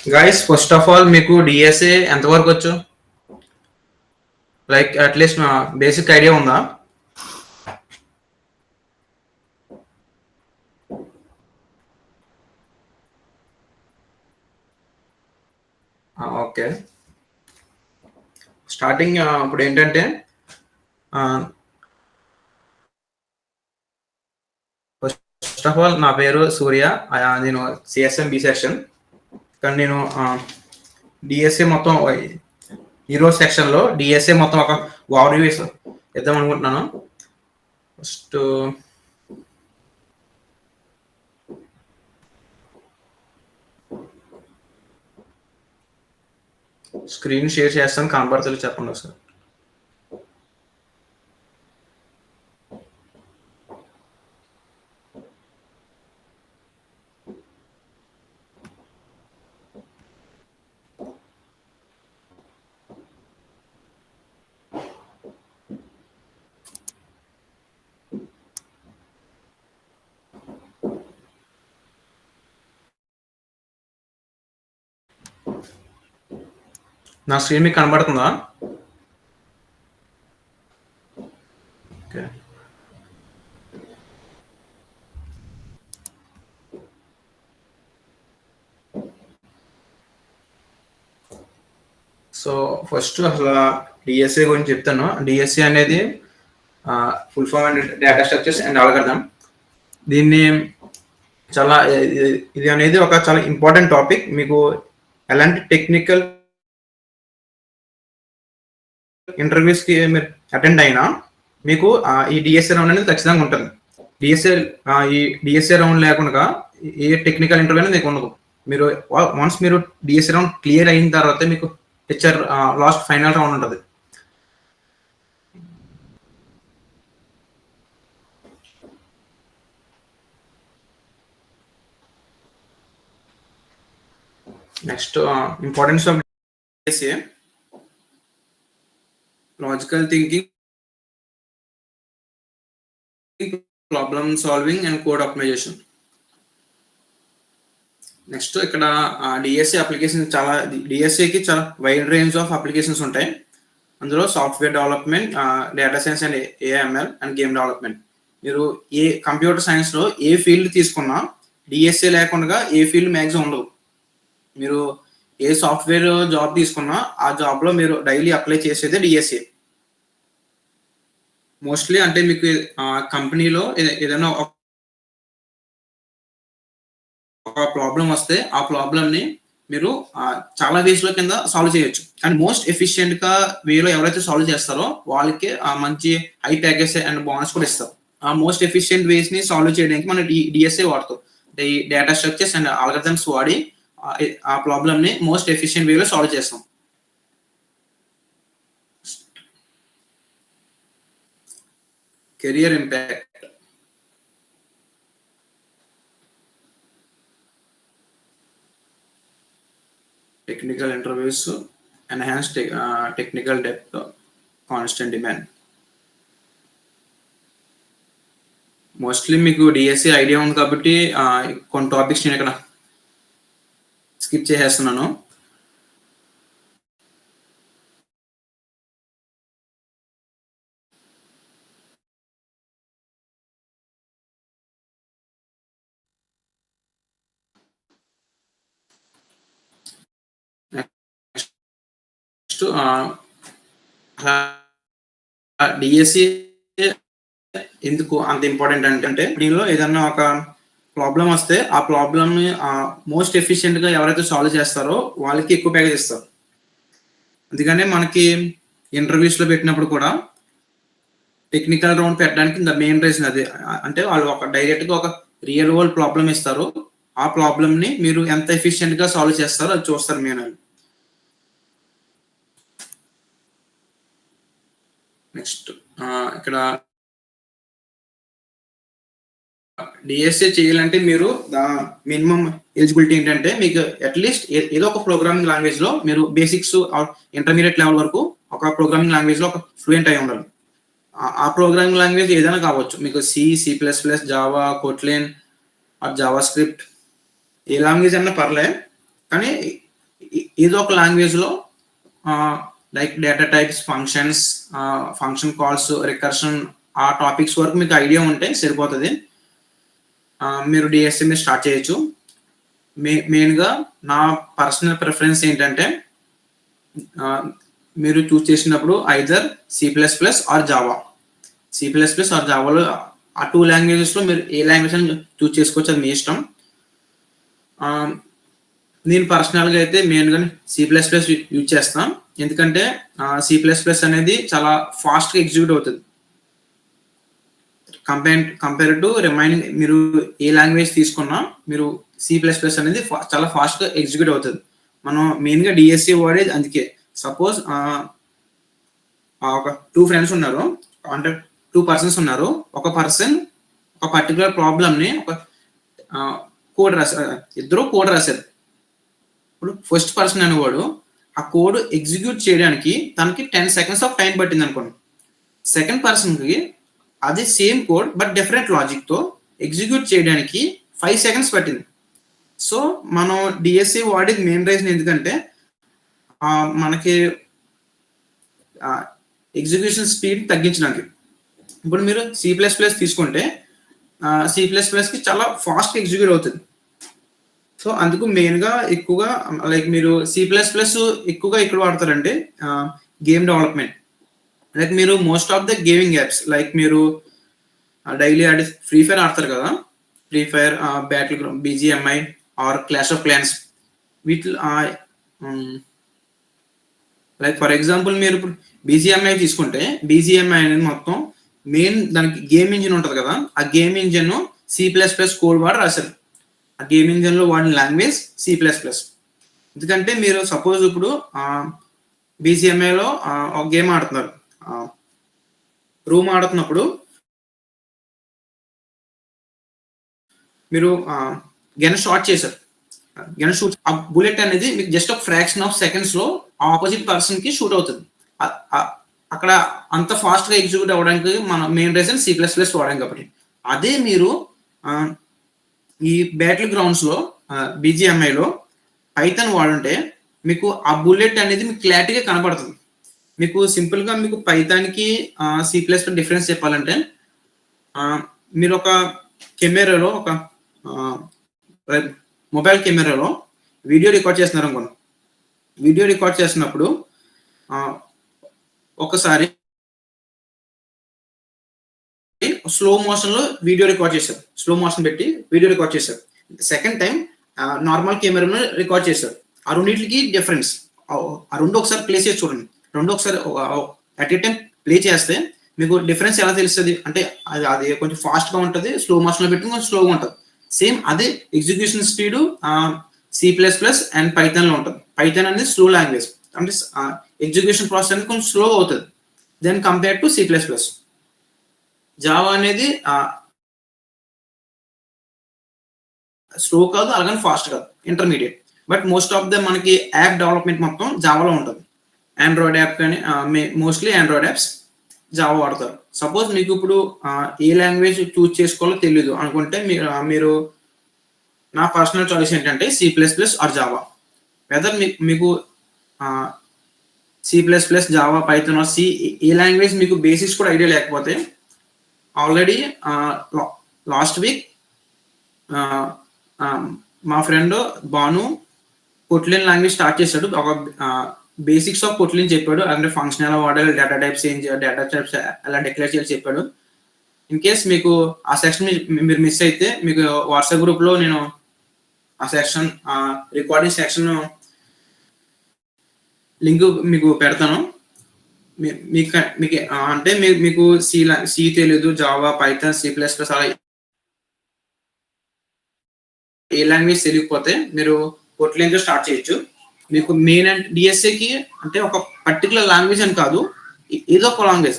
Guys, first of all, మీకు DSA ఎంతవరకు వచ్చు? లైక్ అట్లీస్ట్ బేసిక్ ఐడియా ఉందా? ఓకే. స్టార్టింగ్ ఇప్పుడు ఏంటంటే ఫస్ట్ ఆఫ్ ఆల్ నా పేరు సూర్య. నేను సిఎస్ఎం బి సెక్షన్. కానీ నేను డిఎస్ఏ మొత్తం ఈరోజు సెక్షన్లో డిఎస్ఏ మొత్తం ఒక ఓవర్ వ్యూ ఇద్దాం అనుకుంటున్నాను. ఫస్ట్ స్క్రీన్ షేర్ చేస్తాను, కనబడుతుంది చెప్పండి ఒకసారి. నా స్క్రీన్ మీకు కనబడుతుందా? ఓకే. సో ఫస్ట్ అసలు డిఎస్ఏ గురించి చెప్తాను. డిఎస్ఏ అనేది full form and data structures and algorithm. దీన్ని చాలా ఇది అనేది ఒక చాలా ఇంపార్టెంట్ టాపిక్. మీకు ఎలాంటి టెక్నికల్ ఇంటర్వ్యూస్కి మీరు అటెండ్ అయినా మీకు ఈ డిఎస్ఏ రౌండ్ అనేది ఖచ్చితంగా ఉంటుంది. ఈ డిఎస్ఏ రౌండ్ లేకుండా ఏ టెక్నికల్ ఇంటర్వ్యూ అనేది మీకు ఉండదు. మీరు వన్స్ మీరు డిఎస్ఏ రౌండ్ క్లియర్ అయిన తర్వాత మీకు హెచ్ఆర్ లాస్ట్ ఫైనల్ రౌండ్ ఉంటుంది. Next importance of DSA: logical thinking, problem solving and code optimisation. Next ఇక్కడ డిఎస్ఏ అప్లికేషన్ డిఎస్ఏకి చాలా వైడ్ రేంజ్ ఆఫ్ అప్లికేషన్స్ ఉంటాయి. అందులో software development, data science and AIML and game development. మీరు ఏ computer సైన్స్లో ఏ field తీసుకున్నా డిఎస్ఏ లేకుండా ఏ ఫీల్డ్ మ్యాక్సిమం ఉండవు. మీరు ఏ సాఫ్ట్వేర్ జాబ్ తీసుకున్నా ఆ జాబ్లో మీరు డైలీ అప్లై చేసేదే డిఎస్ఏ. మోస్ట్లీ అంటే మీకు కంపెనీలో ఏదైనా ఒక ప్రాబ్లం వస్తే ఆ ప్రాబ్లమ్ని మీరు చాలా వేస్లో కింద సాల్వ్ చేయొచ్చు. అండ్ మోస్ట్ ఎఫిషియెంట్గా వేలో ఎవరైతే సాల్వ్ చేస్తారో వాళ్ళకి మంచి హై ప్యాకేజ్ అండ్ బోనస్ కూడా ఇస్తారు. ఆ మోస్ట్ ఎఫిషియెంట్ వేస్ని సాల్వ్ చేయడానికి మనం డిఎస్ఏ వాడతాం. ఈ డేటా స్ట్రక్చర్స్ అండ్ ఆల్గరిథమ్స్ వాడి ఆ ప్రాబ్లమ్ని మోస్ట్ ఎఫిషియెంట్ వేలో సాల్వ్ చేస్తాం. Career impact: technical interviews, enhance technical depth, constant demand. Mostly మీకు డిఎస్ఏ ఐడియా ఉంది కాబట్టి కొన్ని టాపిక్స్ నేను ఇక్కడ స్కిప్ చేసేస్తున్నాను. నెక్స్ట్ డిఎస్ఏ ఎందుకు అంత ఇంపార్టెంట్ అంటే దీనిలో ఏదన్నా ఒక ప్రాబ్లం వస్తే ఆ ప్రాబ్లమ్ని మోస్ట్ ఎఫిషియెంట్గా ఎవరైతే సాల్వ్ చేస్తారో వాళ్ళకి ఎక్కువ ప్యాకేజ్ ఇస్తారు. అందుకనే మనకి ఇంటర్వ్యూస్లో పెట్టినప్పుడు కూడా టెక్నికల్ రౌండ్ పెట్టడానికి మెయిన్ రీజన్ అదే. అంటే వాళ్ళు డైరెక్ట్గా ఒక రియల్ వరల్డ్ ప్రాబ్లం ఇస్తారు. ఆ ప్రాబ్లమ్ని మీరు ఎంత ఎఫిషియెంట్గా సాల్వ్ చేస్తారో అది చూస్తారు మెయిన్. నెక్స్ట్ ఇక్కడ డిఎస్ఏ చేయాలంటే మీరు మినిమం ఎలిజిబిలిటీ ఏంటంటే మీకు అట్లీస్ట్ ఏదో ఒక ప్రోగ్రామింగ్ లాంగ్వేజ్లో మీరు బేసిక్స్ ఇంటర్మీడియట్ లెవెల్ వరకు ఒక ప్రోగ్రామింగ్ లాంగ్వేజ్లో ఒక ఫ్లూయెంట్ అయి ఉండాలి. ఆ ప్రోగ్రామింగ్ లాంగ్వేజ్ ఏదైనా కావచ్చు. మీకు C++, Java, Kotlin or JavaScript ఏ లాంగ్వేజ్ అన్నా పర్లే. కానీ ఏదో ఒక లాంగ్వేజ్‌లో like data types, functions, function calls, recursion ఆ టాపిక్స్ వరకు మీకు ఐడియా ఉంటే సరిపోతది. మీరు డీఎస్సీ మీద స్టార్ట్ చేయొచ్చు. మెయిన్‌గా నా పర్సనల్ ప్రిఫరెన్స్ ఏంటంటే ఆహ్, మీరు చూజ్ చేసినప్పుడు either C plus plus or Java. C plus plus or జావాలో ఆ 2 లాంగ్వేజెస్‌లో మీరు ఏ లాంగ్వేజ్ అయినా చూజ్ చేసుకోవచ్చు. అది మీ ఇష్టం. ఆహ్, నేను పర్సనల్‌గా అయితే మెయిన్‌గా సి ప్లస్ ప్లస్ యూజ్ చేస్తాం. ఎందుకంటే సి ప్లస్ ప్లస్ అనేది చాలా ఫాస్ట్‌గా ఎగ్జిక్యూట్ అవుతది. కంపేర్ టు రిమైనింగ్ మీరు ఏ లాంగ్వేజ్ తీసుకున్నా మీరు సి ప్లస్ ప్లస్ అనేది చాలా ఫాస్ట్‌గా ఎగ్జిక్యూట్ అవుతది. మనం మెయిన్‌గా డీఎస్సీ వాడేది అందుకే. సపోజ్ ఒక 2 ఫ్రెండ్స్ ఉన్నారు. అంటే 2 పర్సన్స్ ఉన్నారు. ఒక పర్సన్ ఒక పర్టిక్యులర్ ప్రాబ్లమ్‌ని ఒక ఆహ్, కోడ్ రాసారు. ఇద్దరు కోడ్ రాసారు. ఇప్పుడు ఫస్ట్ పర్సన్ అనేవాడు ఆ కోడ్ ఎగ్జిక్యూట్ చేయడానికి తనకి 10 సెకండ్స్ ఆఫ్ టైం పట్టిందనుకోండి. సెకండ్ పర్సన్‌కి అదే సేమ్ కోడ్ బట్ డిఫరెంట్ లాజిక్‌తో ఎగ్జిక్యూట్ చేయడానికి 5 సెకండ్స్ పట్టింది. సో, మనం డీఎస్సీ వాడేది మెయిన్ రీజన్ ఎందుకంటే మనకి ఆహ్, ఎగ్జిక్యూషన్ స్పీడ్ తగ్గించడానికి. ఇప్పుడు మీరు సి ప్లస్ ప్లస్ తీసుకుంటే సి ప్లస్ ప్లస్‌కి చాలా ఫాస్ట్‌గా ఎగ్జిక్యూట్ అవుతది. సో, అందుకు మెయిన్‌గా ఎక్కువగా లైక్ మీరు సి ప్లస్ ప్లస్ ఎక్కువగా ఎక్కడ వాడతారంటే గేమ్ డెవలప్‌మెంట్. లైక్ మీరు most of the gaming apps like మీరు డైలీ ఆడే ఫ్రీ ఫైర్ ఆడతారు కదా! Free Fire, Battle Ground, BGMI or Clash of Clans వీటిలో హ్మ్. లైక్ ఫర్ ఎగ్జాంపుల్ మీరు ఇప్పుడు బీజీఎంఐ తీసుకుంటే, బీజీఎంఐ అనేది మొత్తం మెయిన్ దానికి గేమ్ ఇంజిన్ ఉంటది కదా! ఆ game engine C plus plus code వాడి రాశారు. ఆ గేమ్ ఇంజిన్‌లో వాడిన లాంగ్వేజ్ సి ప్లస్ ప్లస్. ఎందుకంటే మీరు సపోజ్ ఇప్పుడు బీజీఎంఐలో ఒక గేమ్ ఆడుతున్నారు. ఆహ్, రూమ్ ఆడుతున్నప్పుడు మీరు గన్ షాట్ చేశారు. గన్ షూట్ ఆ బుల్లెట్ అనేది మీకు జస్ట్ ఒక ఫ్రాక్షన్ ఆఫ్ సెకండ్స్‌లో ఆపోజిట్ పర్సన్‌కి షూట్ అవుతది. ఆహ్, ఆహ్, అక్కడ అంత ఫాస్ట్‌గా ఎగ్జిక్యూట్ అవ్వడానికి మన main reason C plus plus వాడాం కాబట్టి. అదే మీరు ఆహ్, ఈ బ్యాటిల్ గ్రౌండ్స్‌లో బీజీఎంఐలో పైథాన్ వాడుంటే మీకు ఆ బుల్లెట్ అనేది మీకు క్లారిటీగా కనపడుతది. మీకు సింపుల్‌గా మీకు పైథాన్‌కి సి ప్లస్ డిఫరెన్స్ చెప్పాలంటే ఆహ్, మీరొక కెమెరాలో ఒక ఆహ్, లైక్ మొబైల్ కెమెరాలో వీడియో రికార్డ్ చేస్తున్నారనుకోండి. వీడియో రికార్డ్ చేస్తున్నప్పుడు ఆహ్, ఒకసారి స్లో మోషన్‌లో వీడియో రికార్డ్ చేశారు. స్లో మోషన్ పెట్టి వీడియో రికార్డ్ చేశారు. సెకండ్ టైమ్ నార్మల్ కెమెరాలో రికార్డ్ చేశారు. ఆ రెండిట్లికి డిఫరెన్స్. ఆ 2 ఒకసారి ప్లే చేసి చూడండి. 2 ఒకసారి అట్ ఎ టైమ్ ప్లే చేస్తే మీకు డిఫరెన్స్ ఎలా తెలుస్తది? అంటే అది అది కొంచెం ఫాస్ట్‌గా ఉంటది. స్లో మోషన్‌లో పెడితే కొంచెం స్లోగా ఉంటది. సేమ్ అదే execution speed C plus plus and పైథాన్‌లో ఉంటది. పైథాన్ అనేది స్లో లాంగ్వేజ్. అంటే ఎగ్జిక్యూషన్ ప్రాసెస్ అనేది కొంచెం స్లోగా అవుతది. Then compare to C plus plus. Java అనేది స్లో కాదు, అలాగని ఫాస్ట్ కాదు. Intermediate. But most of the మనకి యాప్ డెవలప్‌మెంట్ మొత్తం జావాలో ఉంటది. ఆండ్రాయిడ్ యాప్ కానీ మోస్ట్‌లీ ఆండ్రాయిడ్ యాప్స్ జావా వాడతారు. సపోజ్ మీకు ఇప్పుడు ఏ లాంగ్వేజ్ చూజ్ చేసుకోవాలో తెలీదు అనుకుంటే మీరు నా పర్సనల్ చాయిస్ ఏంటంటే C plus plus or Java. Whether మీకు ah, C plus plus, Java, Python or C ఏ లాంగ్వేజ్ మీకు బేసిక్స్ కూడా ఐడియా లేకపోతే ఆల్రెడీ ఆహ్, లా లాస్ట్ వీక్ ఆహ్, ఆహ్, మా friend Bhanu Kotlin language start చేశాడు. ఒక బేసిక్స్ ఆఫ్ కొట్లిన్ చెప్పాడు. అంటే ఫంక్షన్ ఎలా వాడాలి, డేటా టైప్స్ ఏం చేయాలి, డేటా టైప్స్ ఎలా డిక్లేర్ చేయాలి చెప్పాడు. ఇన్ కేస్ మీకు ఆ సెక్షన్ మీరు మిస్ అయితే మీకు వాట్సాప్ గ్రూప్‌లో నేను ఆ సెక్షన్ రికార్డింగ్ సెక్షన్ లింక్ మీకు పెడతాను. మీకు అంటే మీకు సి తెలీదు, Java, Python, C plus plus అలా ఏ లాంగ్వేజ్ తెలియకపోతే మీరు కొట్లిన్‌తో స్టార్ట్ చేయొచ్చు. మీకు మెయిన్ అంటే డీఎస్ఏకి అంటే ఒక పర్టిక్యులర్ లాంగ్వేజ్ అని కాదు. ఏదో ఒక లాంగ్వేజ్.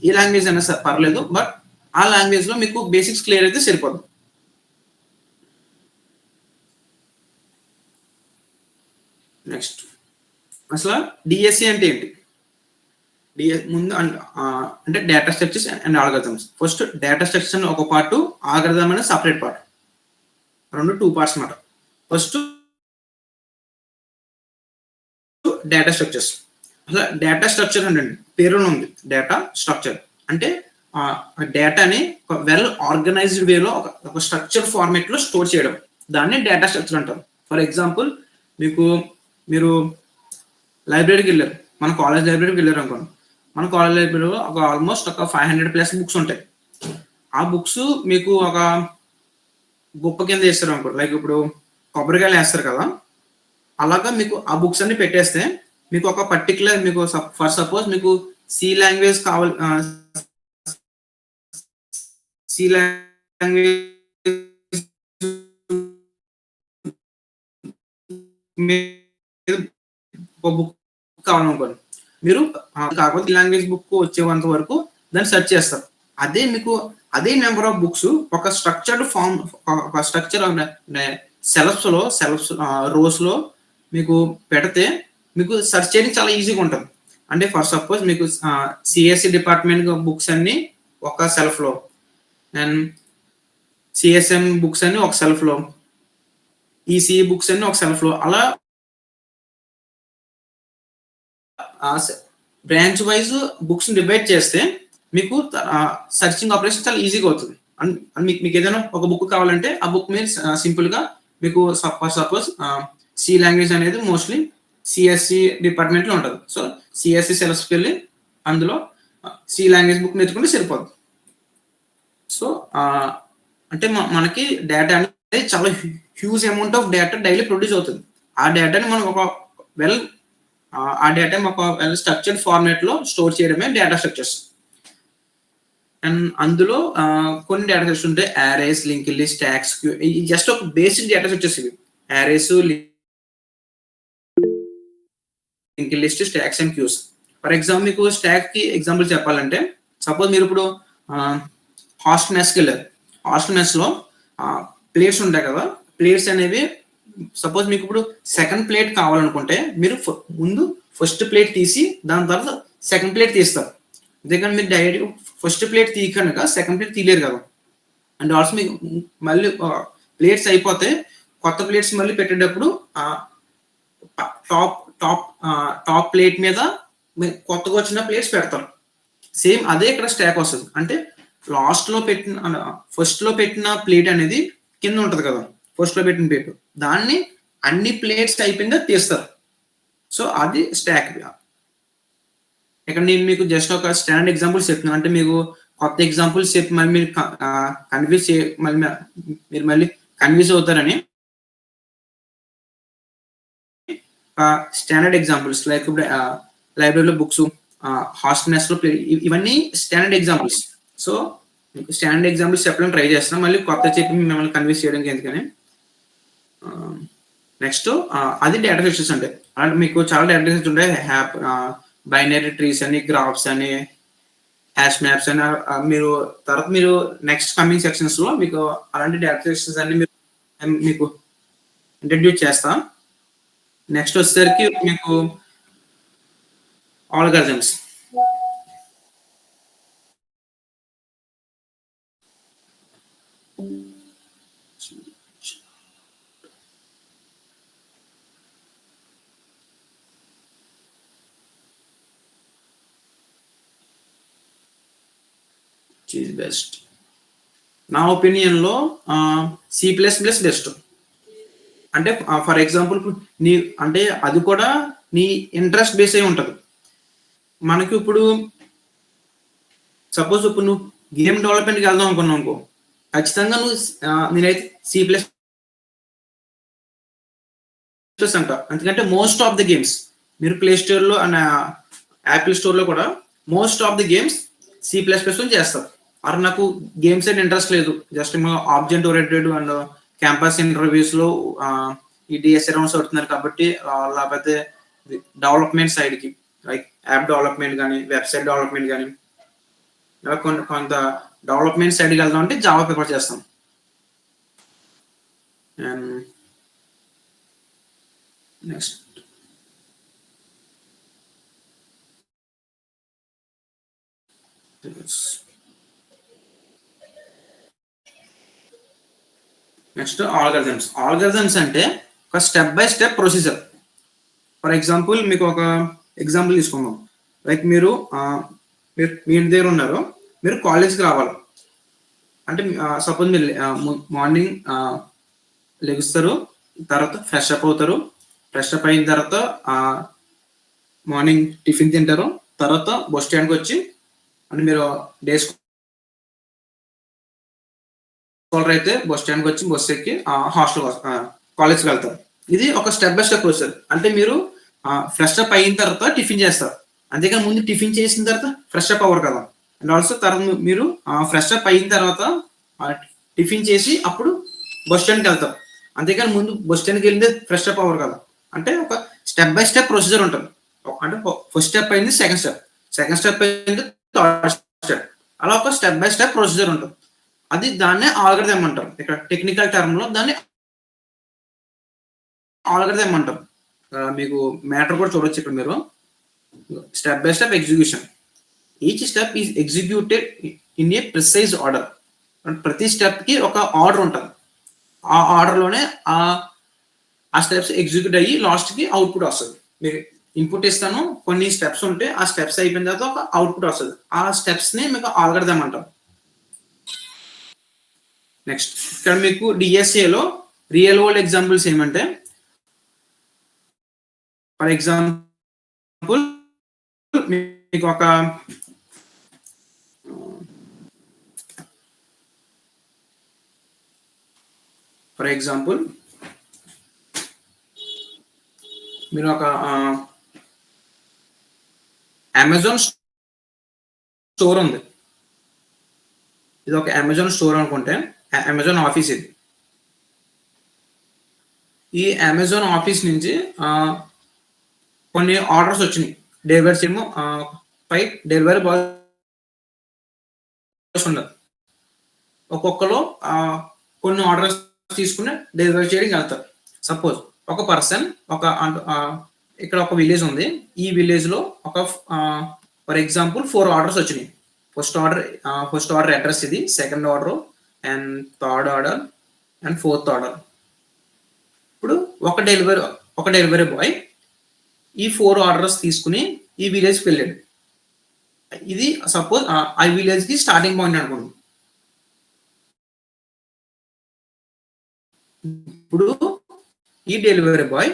ఏ లాంగ్వేజ్ అయినా సరే పర్లేదు. బట్ ఆ లాంగ్వేజ్‌లో మీకు బేసిక్స్ క్లియర్ అయితే సరిపోద్ది. నెక్స్ట్ అసల డీఎస్ఏ అంటే ఏంటి? ముందు అంటే data structures and algorithms. First data structures అని ఒక పార్ట్, ఆల్గరిథమ్ అనేది సెపరేట్ పార్ట్. 2 పార్ట్స్ మాట. First data structures. అసలు డేటా స్ట్రక్చర్ అంటే పేరులో ఉంది డేటా స్ట్రక్చర్. అంటే డేటాని ఒక వెల్ ఆర్గనైజ్డ్ వేలో ఒక స్ట్రక్చర్ ఫార్మాట్ లో స్టోర్ చేయడం, దాన్ని డేటా స్ట్రక్చర్ అంటారు. ఫర్ ఎగ్జాంపుల్, మీరు లైబ్రరీకి వెళ్ళారు, మన కాలేజ్ లైబ్రరీకి వెళ్ళారు అనుకోండి. మన కాలేజ్ లైబ్రరీలో ఒక ఆల్మోస్ట్ ఒక 500+ బుక్స్ ఉంటాయి. ఆ బుక్స్ మీకు ఒక గుప్ప కింద వేస్తారు అనుకోండి. లైక్ ఇప్పుడు కొబ్బరికాయలు వేస్తారు కదా, అలాగా మీకు ఆ బుక్స్ అన్ని పెట్టేస్తే మీకు ఒక పర్టికులర్ మీకు ఫర్ సపోజ్ మీకు సి లాంగ్వేజ్ కావాలి, సి లాంగ్వేజ్ ఒక బుక్ కావాలనుకోండి, మీరు కాకపోతే లాంగ్వేజ్ బుక్ వచ్చేంత వరకు దాన్ని సెర్చ్ చేస్తారు. అదే నెంబర్ ఆఫ్ బుక్స్ ఒక స్ట్రక్చర్డ్ ఫామ్, ఒక స్ట్రక్చర్ సెల్ఫ్స్ రోస్ లో మీకు పెడితే మీకు సెర్చ్ చేయడం చాలా ఈజీగా ఉంటుంది. అంటే ఫర్ సపోజ్ మీకు సిఎస్సి డిపార్ట్మెంట్ బుక్స్ అన్ని ఒక సెల్ఫ్ లో, అండ్ సిఎస్ఎం బుక్స్ అన్ని ఒక సెల్ఫ్ లో, ఈసీ బుక్స్ అన్ని ఒక సెల్ఫ్ లో, అలా బ్రాంచ్ వైజ్ బుక్స్ డివైడ్ చేస్తే మీకు సర్చింగ్ ఆపరేషన్ చాలా ఈజీగా అవుతుంది. అండ్ మీకు ఏదైనా ఒక బుక్ కావాలంటే ఆ బుక్ మీద సింపుల్ గా మీకు సపోజ్ సి లాంగ్వేజ్ అనేది మోస్ట్లీ సిఎస్సి డిపార్ట్మెంట్ లో ఉంటుంది. సో సిఎస్సి సెలెక్ట్కి వెళ్ళి అందులో సి లాంగ్వేజ్ బుక్ నేర్చుకుంటే సరిపోతుంది. సో అంటే మనకి డేటా అనేది చాలా huge amount of data daily produce అవుతుంది. ఆ డేటాని మనం ఒక స్ట్రక్చర్డ్ ఫార్మాట్ లో స్టోర్ చేయడమే డేటా స్ట్రక్చర్స్. అండ్ అందులో కొన్ని డేటా స్ట్రక్చర్స్ ఉంటాయి, arrays, link list, stacks, queue. Just ఒక బేసిక్ డేటా స్ట్రక్చర్స్ ఇవి. Arrays, link list, stacks and queues. For example మీకు స్టాక్ కి ఎగ్జాంపుల్ చెప్పాలంటే, సపోజ్ మీరు ఇప్పుడు హాస్టల్ మెస్కి వెళ్ళారు. హాస్టల్ మెస్ లో ప్లేట్స్ ఉంటాయి కదా, ప్లేట్స్ అనేవి సపోజ్ మీకు ఇప్పుడు సెకండ్ ప్లేట్ కావాలనుకుంటే మీరు ముందు ఫస్ట్ ప్లేట్ తీసి దాని తర్వాత సెకండ్ ప్లేట్ తీస్తారు. ఎందుకంటే మీరు డైరెక్ట్ ఫస్ట్ ప్లేట్ తీయకనుక సెకండ్ ప్లేట్ తీయలేరు కదా. అండ్ ఆల్సో మీకు మళ్ళీ ప్లేట్స్ అయిపోతే కొత్త ప్లేట్స్ మళ్ళీ పెట్టేటప్పుడు టాప్ ప్లేట్ మీద కొత్తగా వచ్చిన ప్లేట్స్ పెడతారు. సేమ్ అదే ఇక్కడ స్టాక్ వస్తుంది. అంటే ఫస్ట్ లో పెట్టిన ప్లేట్ అనేది కింద ఉంటది కదా, ఫస్ట్ లో పెట్టిన ప్లేట్, దాన్ని అన్ని ప్లేట్స్ అయిపోయిందా తీస్తారు. సో అది స్టాక్. ఇక్కడ నేను మీకు జస్ట్ ఒక స్టాండర్డ్ ఎగ్జాంపుల్స్ చెప్తున్నాను. అంటే మీకు కొత్త ఎగ్జాంపుల్స్ చెప్పి మళ్ళీ మీరు మళ్ళీ కన్ఫ్యూజ్ అవుతారని స్టాండర్డ్ ఎగ్జాంపుల్స్ లైక్ ఇప్పుడు లైబ్రరీలో బుక్స్, హాస్టల్ మెస్ లో ఇవన్నీ స్టాండర్డ్ ఎగ్జాంపుల్స్. సో మీకు స్టాండర్డ్ ఎగ్జాంపుల్స్ చెప్పడం ట్రై చేస్తున్నాం, మళ్ళీ కొత్త చెప్పి మిమ్మల్ని కన్విన్స్ చేయడానికి ఎందుకని. నెక్స్ట్ అది డేటా స్ట్రక్చర్స్ అంటే అలాంటి మీకు చాలా డేటా స్ట్రక్చర్స్ ఉంటాయి. బైనరీ ట్రీస్ అని, గ్రాఫ్స్ అని, హ్యాష్ మ్యాప్స్ అని. మీరు నెక్స్ట్ కమింగ్ సెక్షన్స్ లో మీకు అలాంటి డేటా స్ట్రక్చర్స్ అన్ని మీకు ఇంట్రడ్యూస్ చేస్తాం. నెక్స్ట్ వచ్చేసరికి మీకు ఆల్గారిథమ్స్. బెస్ట్ నా ఒపీనియన్ లో C++ బెస్ట్. అంటే ఫర్ ఎగ్జాంపుల్ అంటే అది కూడా నీ ఇంట్రెస్ట్ బేస్ అయి ఉంటది. మనకి ఇప్పుడు సపోజ్ ఇప్పుడు నువ్వు గేమ్ డెవలప్మెంట్కి వెళ్దాం అనుకున్నావు అనుకో, ఖచ్చితంగా నేనైతే C++ అంట. ఎందుకంటే మోస్ట్ ఆఫ్ ద గేమ్స్ మీరు ప్లే స్టోర్ లో అండ్ యాపిల్ స్టోర్ లో కూడా most of the games C++ చేస్తారు. అరే నాకు గేమ్స్ అయితే ఇంట్రెస్ట్ లేదు, just object oriented and campus interviews లో ఈ డిఎస్ఏ రౌండ్స్ అవుతున్నారు కాబట్టి, లేకపోతే డెవలప్మెంట్ సైడ్ కి లైక్ యాప్ డెవలప్మెంట్ కానీ, వెబ్సైట్ డెవలప్మెంట్ కానీ, కొంత డెవలప్మెంట్ సైడ్కి వెళ్దాం అంటే జావా ప్రిఫర్ చేస్తాం. అండ్ నెక్స్ట్ ఆల్గరిథమ్స్ అంటే ఒక step by step procedure. For example మీకు ఒక ఎగ్జాంపుల్ తీసుకుందాం. లైక్ మీరు మీ ఇంటి దగ్గర ఉన్నారు, మీరు కాలేజ్కి రావాలి. అంటే సపోజ్ మీరు మార్నింగ్ లెగుస్తారు, తర్వాత ఫ్రెష్ అప్ అవుతారు. ఫ్రెష్ అప్ అయిన తర్వాత మార్నింగ్ టిఫిన్ తింటారు. తర్వాత బస్ స్టాండ్కి వచ్చి, అంటే మీరు డే స్కాలర్ అయితే బస్ స్టాండ్కి వచ్చి బస్ ఎక్కి హాస్టల్ కాలేజ్కి వెళ్తారు. ఇది ఒక స్టెప్ బై స్టెప్ ప్రొసెస్. అంటే మీరు ఫ్రెష్ అప్ అయిన తర్వాత టిఫిన్ చేస్తారు. అంతేకాని ముందు టిఫిన్ చేసిన తర్వాత ఫ్రెష్ అప్ అవ్వరు కదా. అండ్ ఆల్సో తర్వాత మీరు ఫ్రెష్ అప్ అయిన తర్వాత టిఫిన్ చేసి అప్పుడు బస్ స్టాండ్కి వెళ్తారు. అంతేకాని ముందు బస్ స్టాండ్కి వెళ్ళిందే ఫ్రెష్ అప్ అవ్వరు కదా. అంటే ఒక స్టెప్ బై స్టెప్ ప్రొసీజర్ ఉంటుంది. అంటే ఫస్ట్ స్టెప్ అయింది, సెకండ్ స్టెప్, సెకండ్ స్టెప్ అయింది, థర్డ్ స్టెప్, అలా ఒక స్టెప్ బై స్టెప్ ప్రొసీజర్ ఉంటుంది. అది దాన్నే ఆల్గరిథం అంటారు. ఇక్కడ టెక్నికల్ టర్మ్ లో దాన్ని ఆల్గరిథం అంటారు. మీకు మ్యాటర్ కూడా చూడొచ్చు ఇక్కడ మీరు. Step by step execution. Each step is executed in a precise order. ప్రతి స్టెప్ కి ఒక ఆర్డర్ ఉంటుంది. ఆ ఆర్డర్ లోనే ఆ స్టెప్స్ ఎగ్జిక్యూట్ అయ్యి లాస్ట్ కి అవుట్పుట్ వస్తుంది. మీరు ఇన్పుట్ ఇస్తాను, కొన్ని స్టెప్స్ ఉంటే ఆ స్టెప్స్ అయిపోయిన తర్వాత ఒక అవుట్పుట్ వస్తుంది. ఆ స్టెప్స్ ని మీకు ఆల్గరిథం అంటారు. నెక్స్ట్ ఇక్కడ మీకు డిఎస్ఏలో రియల్ వరల్డ్ ఎగ్జాంపుల్స్ ఏమంటే, ఫర్ ఎగ్జాంపుల్ మీకు ఒక మీరు ఒక అమెజాన్ స్టోర్ ఉంది. ఇది ఒక అమెజాన్ స్టోర్ అనుకుంటే, అమెజాన్ ఆఫీస్ ఇది. ఈ అమెజాన్ ఆఫీస్ నుంచి కొన్ని ఆర్డర్స్ వచ్చినాయి. డెలివరీ ఏమో 5 డెలివరీ బాయ్స్ ఉన్నారు. ఒక్కొక్కరు కొన్ని ఆర్డర్స్ తీసుకుని డెలివరీ చేయడానికి వెళ్తారు. సపోజ్ ఒక పర్సన్ ఇక్కడ ఒక విలేజ్ ఉంది. ఈ విలేజ్ లో ఒక ఫర్ ఎగ్జాంపుల్ 4 ఆర్డర్స్ వచ్చినాయి. ఫస్ట్ ఆర్డర్ అడ్రస్ ఇది, second order and third order and fourth order. ఇప్పుడు ఒక డెలివరీ బాయ్ ఈ 4 ఆర్డర్స్ తీసుకుని ఈ విలేజ్కి వెళ్ళాడు. ఇది సపోజ్ ఆ విలేజ్ కి స్టార్టింగ్ పాయింట్ అనుకోండి. ఇప్పుడు ఈ డెలివరీ బాయ్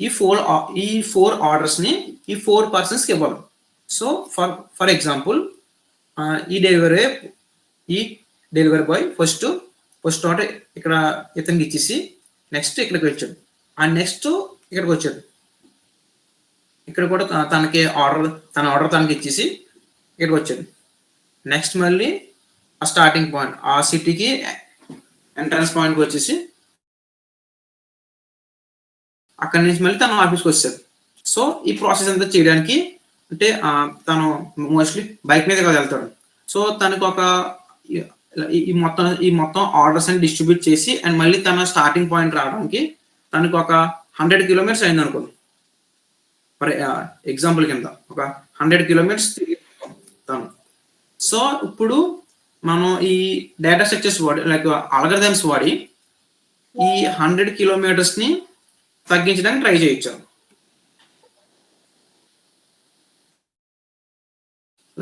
ఈ 4 ఆర్డర్స్ ని ఈ 4 పర్సన్స్ కి ఇవ్వాలి. సో ఫర్ ఎగ్జాంపుల్ ఈ డెలివరీ బాయ్ ఫస్ట్ ఆర్డర్ ఇక్కడ ఇతనికి ఇచ్చేసి నెక్స్ట్ ఇక్కడికి వచ్చాడు. ఆ నెక్స్ట్ ఇక్కడికి వచ్చాడు. ఇక్కడ కూడా తన ఆర్డర్ తనకి ఇచ్చేసి ఇక్కడికి వచ్చాడు. నెక్స్ట్ మళ్ళీ ఆ స్టార్టింగ్ పాయింట్, ఆ సిటీకి ఎంట్రన్స్ పాయింట్కి వచ్చేసి అక్కడి నుంచి మళ్ళీ తను ఆఫీస్కి వచ్చాడు. సో ఈ ప్రాసెస్ అంతా చేయడానికి అంటే తను మోస్ట్లీ బైక్ మీద కదా వెళ్తాడు. సో తనకు ఒక ఈ మొత్తం ఆర్డర్స్ అని డిస్ట్రిబ్యూట్ చేసి అండ్ మళ్ళీ తన స్టార్టింగ్ పాయింట్ రావడానికి తనకు ఒక 100 కిలోమీటర్స్ అయింది అనుకోండి. ఫర్ ఎగ్జాంపుల్ కింద ఒక 100 కిలోమీటర్స్ తను. సో ఇప్పుడు మనం ఈ డేటా స్ట్రక్చర్స్ వాడి లైక్ అల్గరిథమ్స్ వాడి ఈ 100 కిలోమీటర్స్ ని తగ్గించడానికి ట్రై చేయొచ్చు.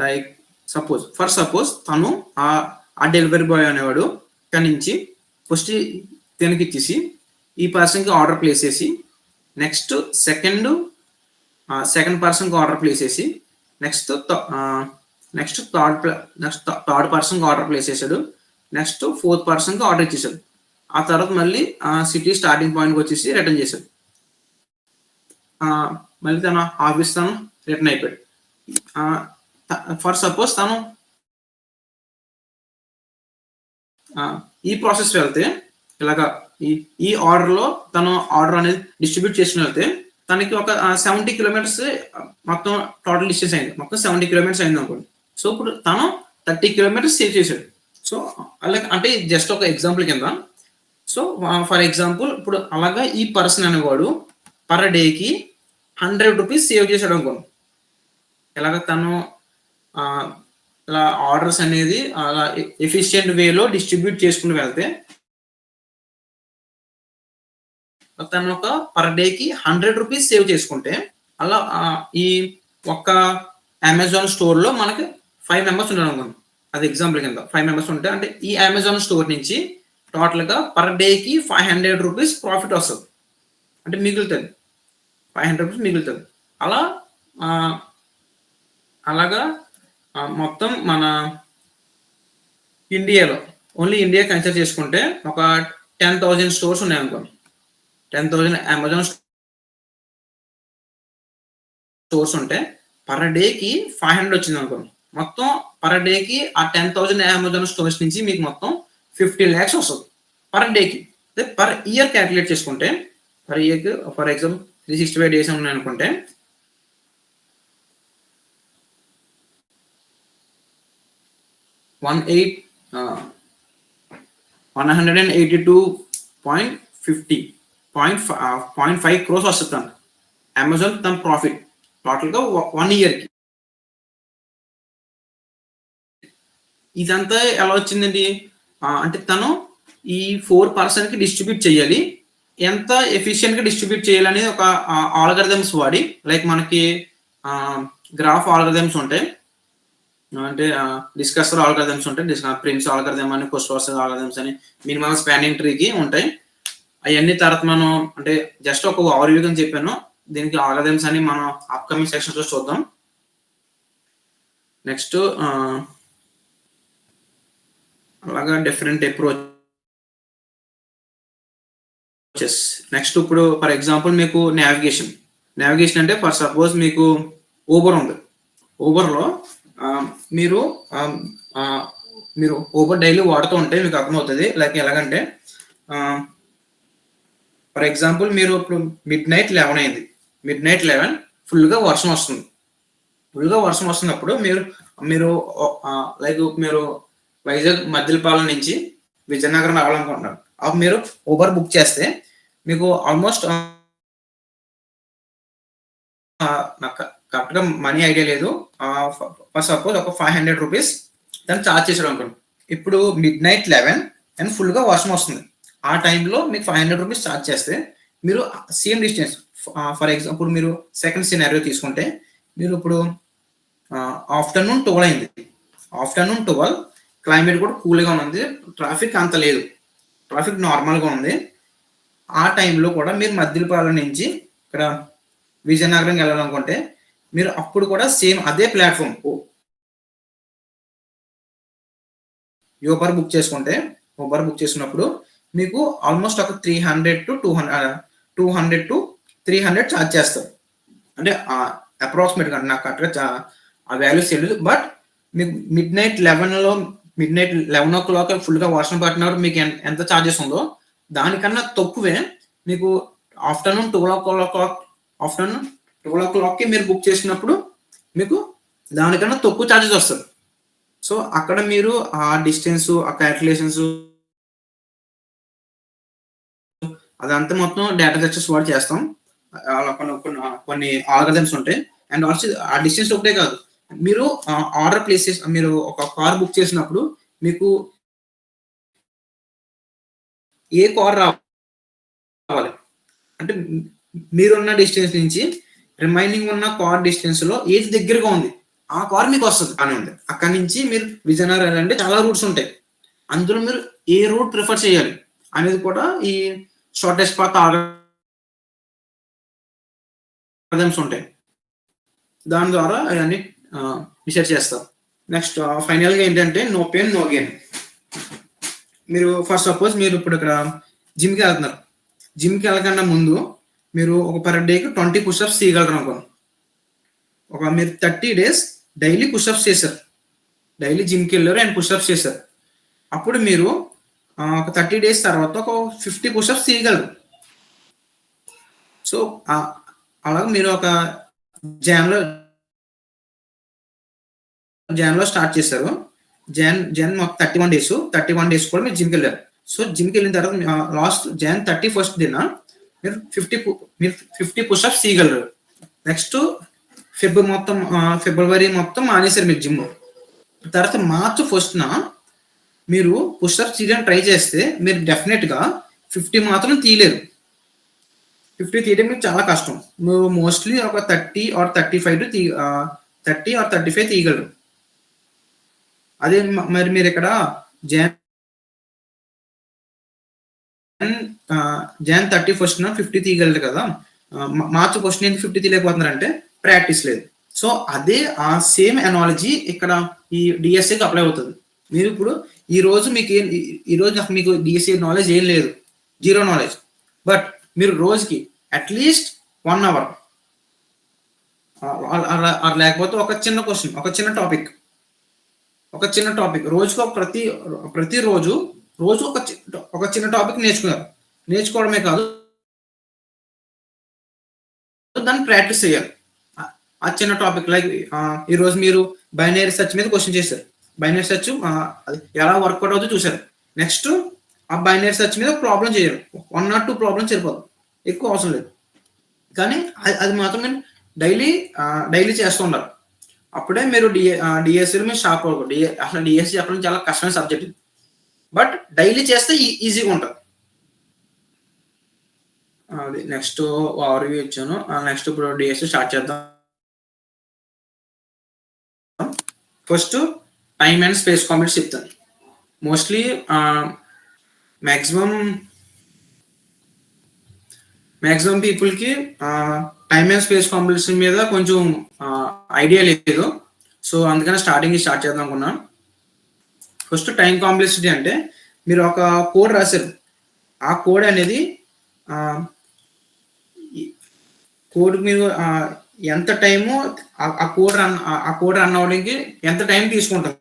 లైక్ సపోజ్ తను ఆ డెలివరీ బాయ్ అనేవాడు ఇక్కడ నుంచి ఫస్ట్ దీనికి ఇచ్చేసి ఈ పర్సన్కి ఆర్డర్ ప్లేస్ చేసి నెక్స్ట్ సెకండ్ పర్సన్కి ఆర్డర్ ప్లేస్ చేసి నెక్స్ట్ థర్డ్ పర్సన్కి ఆర్డర్ ప్లేస్ చేశాడు. నెక్స్ట్ ఫోర్త్ పర్సన్కి ఆర్డర్ ఇచ్చేసాడు. ఆ తర్వాత మళ్ళీ సిటీ స్టార్టింగ్ పాయింట్కి వచ్చేసి రిటర్న్ చేశాడు. మళ్ళీ తన ఆఫీస్ తను రిటర్న్ అయిపోయాడు. ఫర్ సపోజ్ తను ఈ ప్రాసెస్ వెళ్తే ఇలాగా ఈ ఆర్డర్లో తను ఆర్డర్ అనేది డిస్ట్రిబ్యూట్ చేసుకుని వెళ్తే తనకి ఒక 70 కిలోమీటర్స్ మొత్తం టోటల్ డిస్టెన్స్ అయింది. మొత్తం 70 కిలోమీటర్స్ అయింది అనుకోండి. సో ఇప్పుడు తను 30 కిలోమీటర్స్ సేవ్ చేశాడు. సో అలాగే అంటే జస్ట్ ఒక ఎగ్జాంపుల్ కింద. సో ఫర్ ఎగ్జాంపుల్ ఇప్పుడు అలాగా ఈ పర్సన్ అనేవాడు పర్ డేకి 100 రూపీస్ సేవ్ చేశాడు అనుకోండి. ఇలాగ తను ఇలా ఆర్డర్స్ అనేది అలా ఎఫిషియెంట్ వేలో డిస్ట్రిబ్యూట్ చేసుకుని వెళ్తే తను ఒక పర్ డేకి 100 రూపీస్ సేవ్ చేసుకుంటే అలా ఈ ఒక్క అమెజాన్ స్టోర్‌లో మనకి 5 మెంబర్స్ ఉన్నారనుకోండి. అది ఎగ్జాంపుల్ కింద 5 మెంబర్స్ ఉంటే అంటే ఈ అమెజాన్ స్టోర్ నుంచి టోటల్‌గా పర్ డేకి ₹500 ప్రాఫిట్ వస్తది. అంటే మిగులుతది. ₹500 మిగులుతది. అలా ఆహ్, అలాగా మొత్తం మన ఇండియాలో ఓన్లీ ఇండియా కన్సిడర్ చేసుకుంటే ఒక 10,000 స్టోర్స్ ఉన్నాయనుకోండి. 10,000 అమెజాన్ స్టోర్స్ ఉంటే పర్ డేకి 500 వచ్చిందనుకోండి. మొత్తం పర్ డేకి ఆ 10,000 అమెజాన్ స్టోర్స్ నుంచి మీకు మొత్తం 50 లాక్స్ వస్తది. పర్ డేకి. అదే పర్ ఇయర్ కాలిక్యులేట్ చేసుకుంటే పర్ ఇయర్‌కి ఫర్ ఎగ్జాంపుల్ 365 డేస్ ఉన్నాయనుకుంటే 18 ఆహ్, 182.50 0.5 క్రోర్స్ వస్తదంట. అమెజాన్ తన ప్రాఫిట్ టోటల్‌గా 1 ఇయర్‌కి. ఇదంతా ఎలా వచ్చిందండి? అంటే తను ఈ 4 పర్సన్‌కి డిస్ట్రిబ్యూట్ చేయాలి. ఎంత ఎఫిషియెంట్‌గా డిస్ట్రిబ్యూట్ చేయాలనేది ఒక ఆల్గోరిథమ్స్ వాడి లైక్ మనకి ఆహ్, గ్రాఫ్ ఆల్గోరిథమ్స్ ఉంటాయి. అంటే డిస్కస్సర్ ఆల్గోరిథమ్స్ ఉంటాయి. ప్రిన్స్ ఆల్గోరిథమ్ అని, కుస్టోస్ ఆల్గోరిథమ్స్ అని, మినిమమ్ స్పానింగ్ ట్రీకి ఉంటాయి. అయన్నీ తర్వాత మనం అంటే జస్ట్ ఒక ఓవర్‌వ్యూ కింద చెప్పాను. దీనికి ఆల్గోరిథమ్స్ అని మనం అప్‌కమింగ్ సెక్షన్స్‌లో చూద్దాం. నెక్స్ట్ అలాగా డిఫరెంట్ అప్రోచెస్. నెక్స్ట్ ఇప్పుడు ఫర్ ఎగ్జాంపుల్ మీకు నావిగేషన్. నావిగేషన్ అంటే ఫర్ సపోజ్ మీకు ఊబర్ ఉంది. ఊబర్‌లో ఆహ్, మీరు ఆహ్, ఆహ్, మీరు ఊబర్ డైలీ వాడుతూ ఉంటే మీకు అర్థమవుతది. లైక్ ఎలాగంటే ఆహ్, ఫర్ ఎగ్జాంపుల్ మీరు ఇప్పుడు మిడ్‌నైట్ 11 అయింది. మిడ్‌నైట్ 11 ఫుల్‌గా వర్షం వస్తుంది. ఫుల్‌గా వర్షం వస్తున్నప్పుడు మీరు మీరు లైక్ మీరు వైజాగ్ మద్దిలపాలెం నుంచి విజయనగరం రావాలనుకుంటున్నారు. అప్పుడు మీరు ఊబర్ బుక్ చేస్తే మీకు ఆల్‌మోస్ట్ నాకు కరెక్ట్‌గా మనీ ఐడియా లేదు. ఫర్ సపోజ్ ఒక ₹500 తను చార్జ్ చేసాడనుకోండి. ఇప్పుడు మిడ్‌నైట్ 11 అండ్ ఫుల్‌గా వర్షం వస్తుంది. ఆ టైంలో మీకు ₹500 చార్జ్ చేస్తే మీరు సేమ్ డిస్టెన్స్ ఫర్ ఎగ్జాంపుల్ మీరు సెకండ్ సినారియో తీసుకుంటే మీరు ఇప్పుడు ఆఫ్టర్‌నూన్ 12 అయింది. ఆఫ్టర్‌నూన్ 12 క్లైమేట్ కూడా కూల్‌గా ఉంది. ట్రాఫిక్ అంత లేదు. ట్రాఫిక్ నార్మల్‌గా ఉంది. ఆ టైంలో కూడా మీరు మద్దిలపాలెం నుంచి ఇక్కడ విజయనగరం వెళ్ళాలనుకుంటే మీరు అప్పుడు కూడా సేమ్ అదే ప్లాట్‌ఫార్మ్ ఊబర్ బుక్ చేసుకున్నప్పుడు మీకు ఆల్‌మోస్ట్ ఒక 200-300 చార్జ్ చేస్తారు. అంటే అప్రాక్సిమేట్‌గా నాకు కరెక్ట్‌గా ఆ వాల్యూస్ తెలీదు. బట్ మీకు మిడ్‌నైట్ 11:00 ఫుల్‌గా వర్షం పడుతున్నప్పుడు మీకు ఎంత చార్జెస్ ఉందో దానికన్నా తక్కువే మీకు ఆఫ్టర్‌నూన్ 12:00కి మీరు బుక్ చేసినప్పుడు మీకు దానికన్నా తక్కువ చార్జెస్ వస్తది. సో, అక్కడ మీరు ఆ డిస్టెన్సు, ఆ కాలిక్యులేషన్స్ అదంతా మొత్తం డేటా స్ట్రక్చర్స్ వాడి చేస్తాం. అలా కొన్ని ఆల్గరిథమ్స్ ఉంటాయి. అండ్ ఆల్సో ఆ డిస్టెన్స్ ఒకటే కాదు. మీరు ఆర్డర్ ప్లేస్ చేసి మీరు ఒక కార్ బుక్ చేసినప్పుడు మీకు ఏ కార్ రావాలి? అంటే మీరున్న డిస్టెన్స్ నుంచి రిమైనింగ్ ఉన్న కార్ డిస్టెన్స్‌లో ఏది దగ్గరగా ఉంది. ఆ కార్ మీకొస్తది. బానే ఉంది. అక్కడి నుంచి మీరు విజయనగరం వెళ్ళాలంటే చాలా రూట్స్ ఉంటాయి. అందులో మీరు ఏ రూట్ ప్రిఫర్ చేయాలి అనేది కూడా ఈ షార్టెస్ట్ పాత్ ఆల్గరిథమ్స్ ఉంటాయి. దాని ద్వారా అయన్నీ డిసైడ్ చేస్తారు. నెక్స్ట్ ఫైనల్‌గా ఏంటంటే నో పెయిన్ నో గెయిన్. మీరు ఫర్ సపోజ్ మీరు ఇప్పుడు ఇక్కడ జిమ్‌కెళ్తున్నారు. జిమ్‌కెళ్ళకన్నా ముందు మీరు ఒక పర్ డేకి 20 పుషప్స్ చేయగలరనుకోండి. మీరు 30 డేస్ డైలీ పుషప్స్ చేశారు. డైలీ జిమ్‌కెళ్లారు అండ్ పుషప్స్ చేశారు. అప్పుడు మీరు ఒక 30 డేస్ తర్వాత ఒక 50 పుషప్స్ చేయగలరు. సో, అలాగా మీరు ఒక జాన్‌లో జాన్‌లో స్టార్ట్ చేశారు. జాన్ మాకు 31 డేస్ కూడా మీరు జిమ్‌కెళ్లారు. సో, జిమ్‌కెళ్ళిన తర్వాత లాస్ట్ జాన్ 31 మీరు 50 పుషప్స్ చేయగలరు. నెక్స్ట్ ఫిబ్రవరి మొత్తం మానేశారు మీరు జిమ్. తర్వాత మార్చ్ 1న మీరు పుషప్స్ చేయడానికి ట్రై చేస్తే మీరు డెఫినిట్‌గా 50 మాత్రం తీయలేరు. 50 తీయడం మీకు చాలా కష్టం. నువ్వు మోస్ట్‌లీ ఒక 30 ఆర్ 35 30 ఆర్ 35 తీయగలరు. అదే మరి మీరిక్కడ జాన్ జాన్ 31న 50 తీయగలరు కదా! మార్చ్ ఫస్ట్ ఎందుకు 50 తీయలేకపోతున్నారంటే ప్రాక్టీస్ లేదు. సో, అదే ఆ సేమ్ అనాలజీ ఇక్కడ ఈ డీఎస్ఏకి అప్లై అవుతది. మీరిప్పుడు ఈరోజు మీకేం ఈరోజు అసలు మీకు డీఎస్ఏ నాలెడ్జ్ ఏం లేదు. Zero knowledge. బట్ మీరు రోజుకి అట్‌లీస్ట్ 1 అవర్ లేకపోతే ఒక చిన్న క్వెషన్, ఒక చిన్న టాపిక్ రోజుకో ప్రతిరోజు రోజు ఒక చిన్న టాపిక్ నేర్చుకున్నారు. నేర్చుకోవడమే కాదు దాన్ని ప్రాక్టీస్ చేయాలి. ఆ చిన్న టాపిక్ లైక్ ఈరోజు మీరు బైనరీ సెర్చ్ మీద క్వెషన్ చేశారు. బైనరీ సెర్చ్ అది ఎలా వర్కౌట్ అవుతుందో చూసారు. నెక్స్ట్ ఆ బైనరీ సెర్చ్ మీద ప్రాబ్లమ్ చేయాలి. 1 ఆర్ 2 ప్రాబ్లమ్స్ సరిపోదు. ఎక్కువ అవసరం లేదు. కానీ అది మాత్రం నేను డైలీ చేస్తూ ఉండాలి. అప్పుడే మీరు డీఎస్సీలో మీరు షార్ప్ అవ్వకూడదు. అసలు డీఎస్సీ చెప్పడం చాలా కష్టమైన సబ్జెక్ట్ ఇది. బట్ డైలీ చేస్తే ఈజీగా ఉంటది. అది నెక్స్ట్ ఓవర్‌వ్యూ ఇచ్చాను. నెక్స్ట్ ఇప్పుడు డీఎస్సీ స్టార్ట్ చేద్దాం. First time and space complex చెప్తాను. మోస్ట్‌లీ మాక్సిమం పీపుల్‌కి టైమ్ అండ్ స్పేస్ కాంప్లెక్స్ మీద కొంచెం ఐడియా లేదు. సో, అందుకని స్టార్ట్ చేద్దాం అనుకున్నా. ఫస్ట్ టైమ్ కాంప్లెక్సిటీ అంటే మీరు ఒక కోడ్ రాశారు. ఆ కోడ్ అనేది కోడ్ మీరు ఎంత టైము ఆ కోడ్ రన్ అవ్వడానికి ఎంత టైం తీసుకుంటుంది.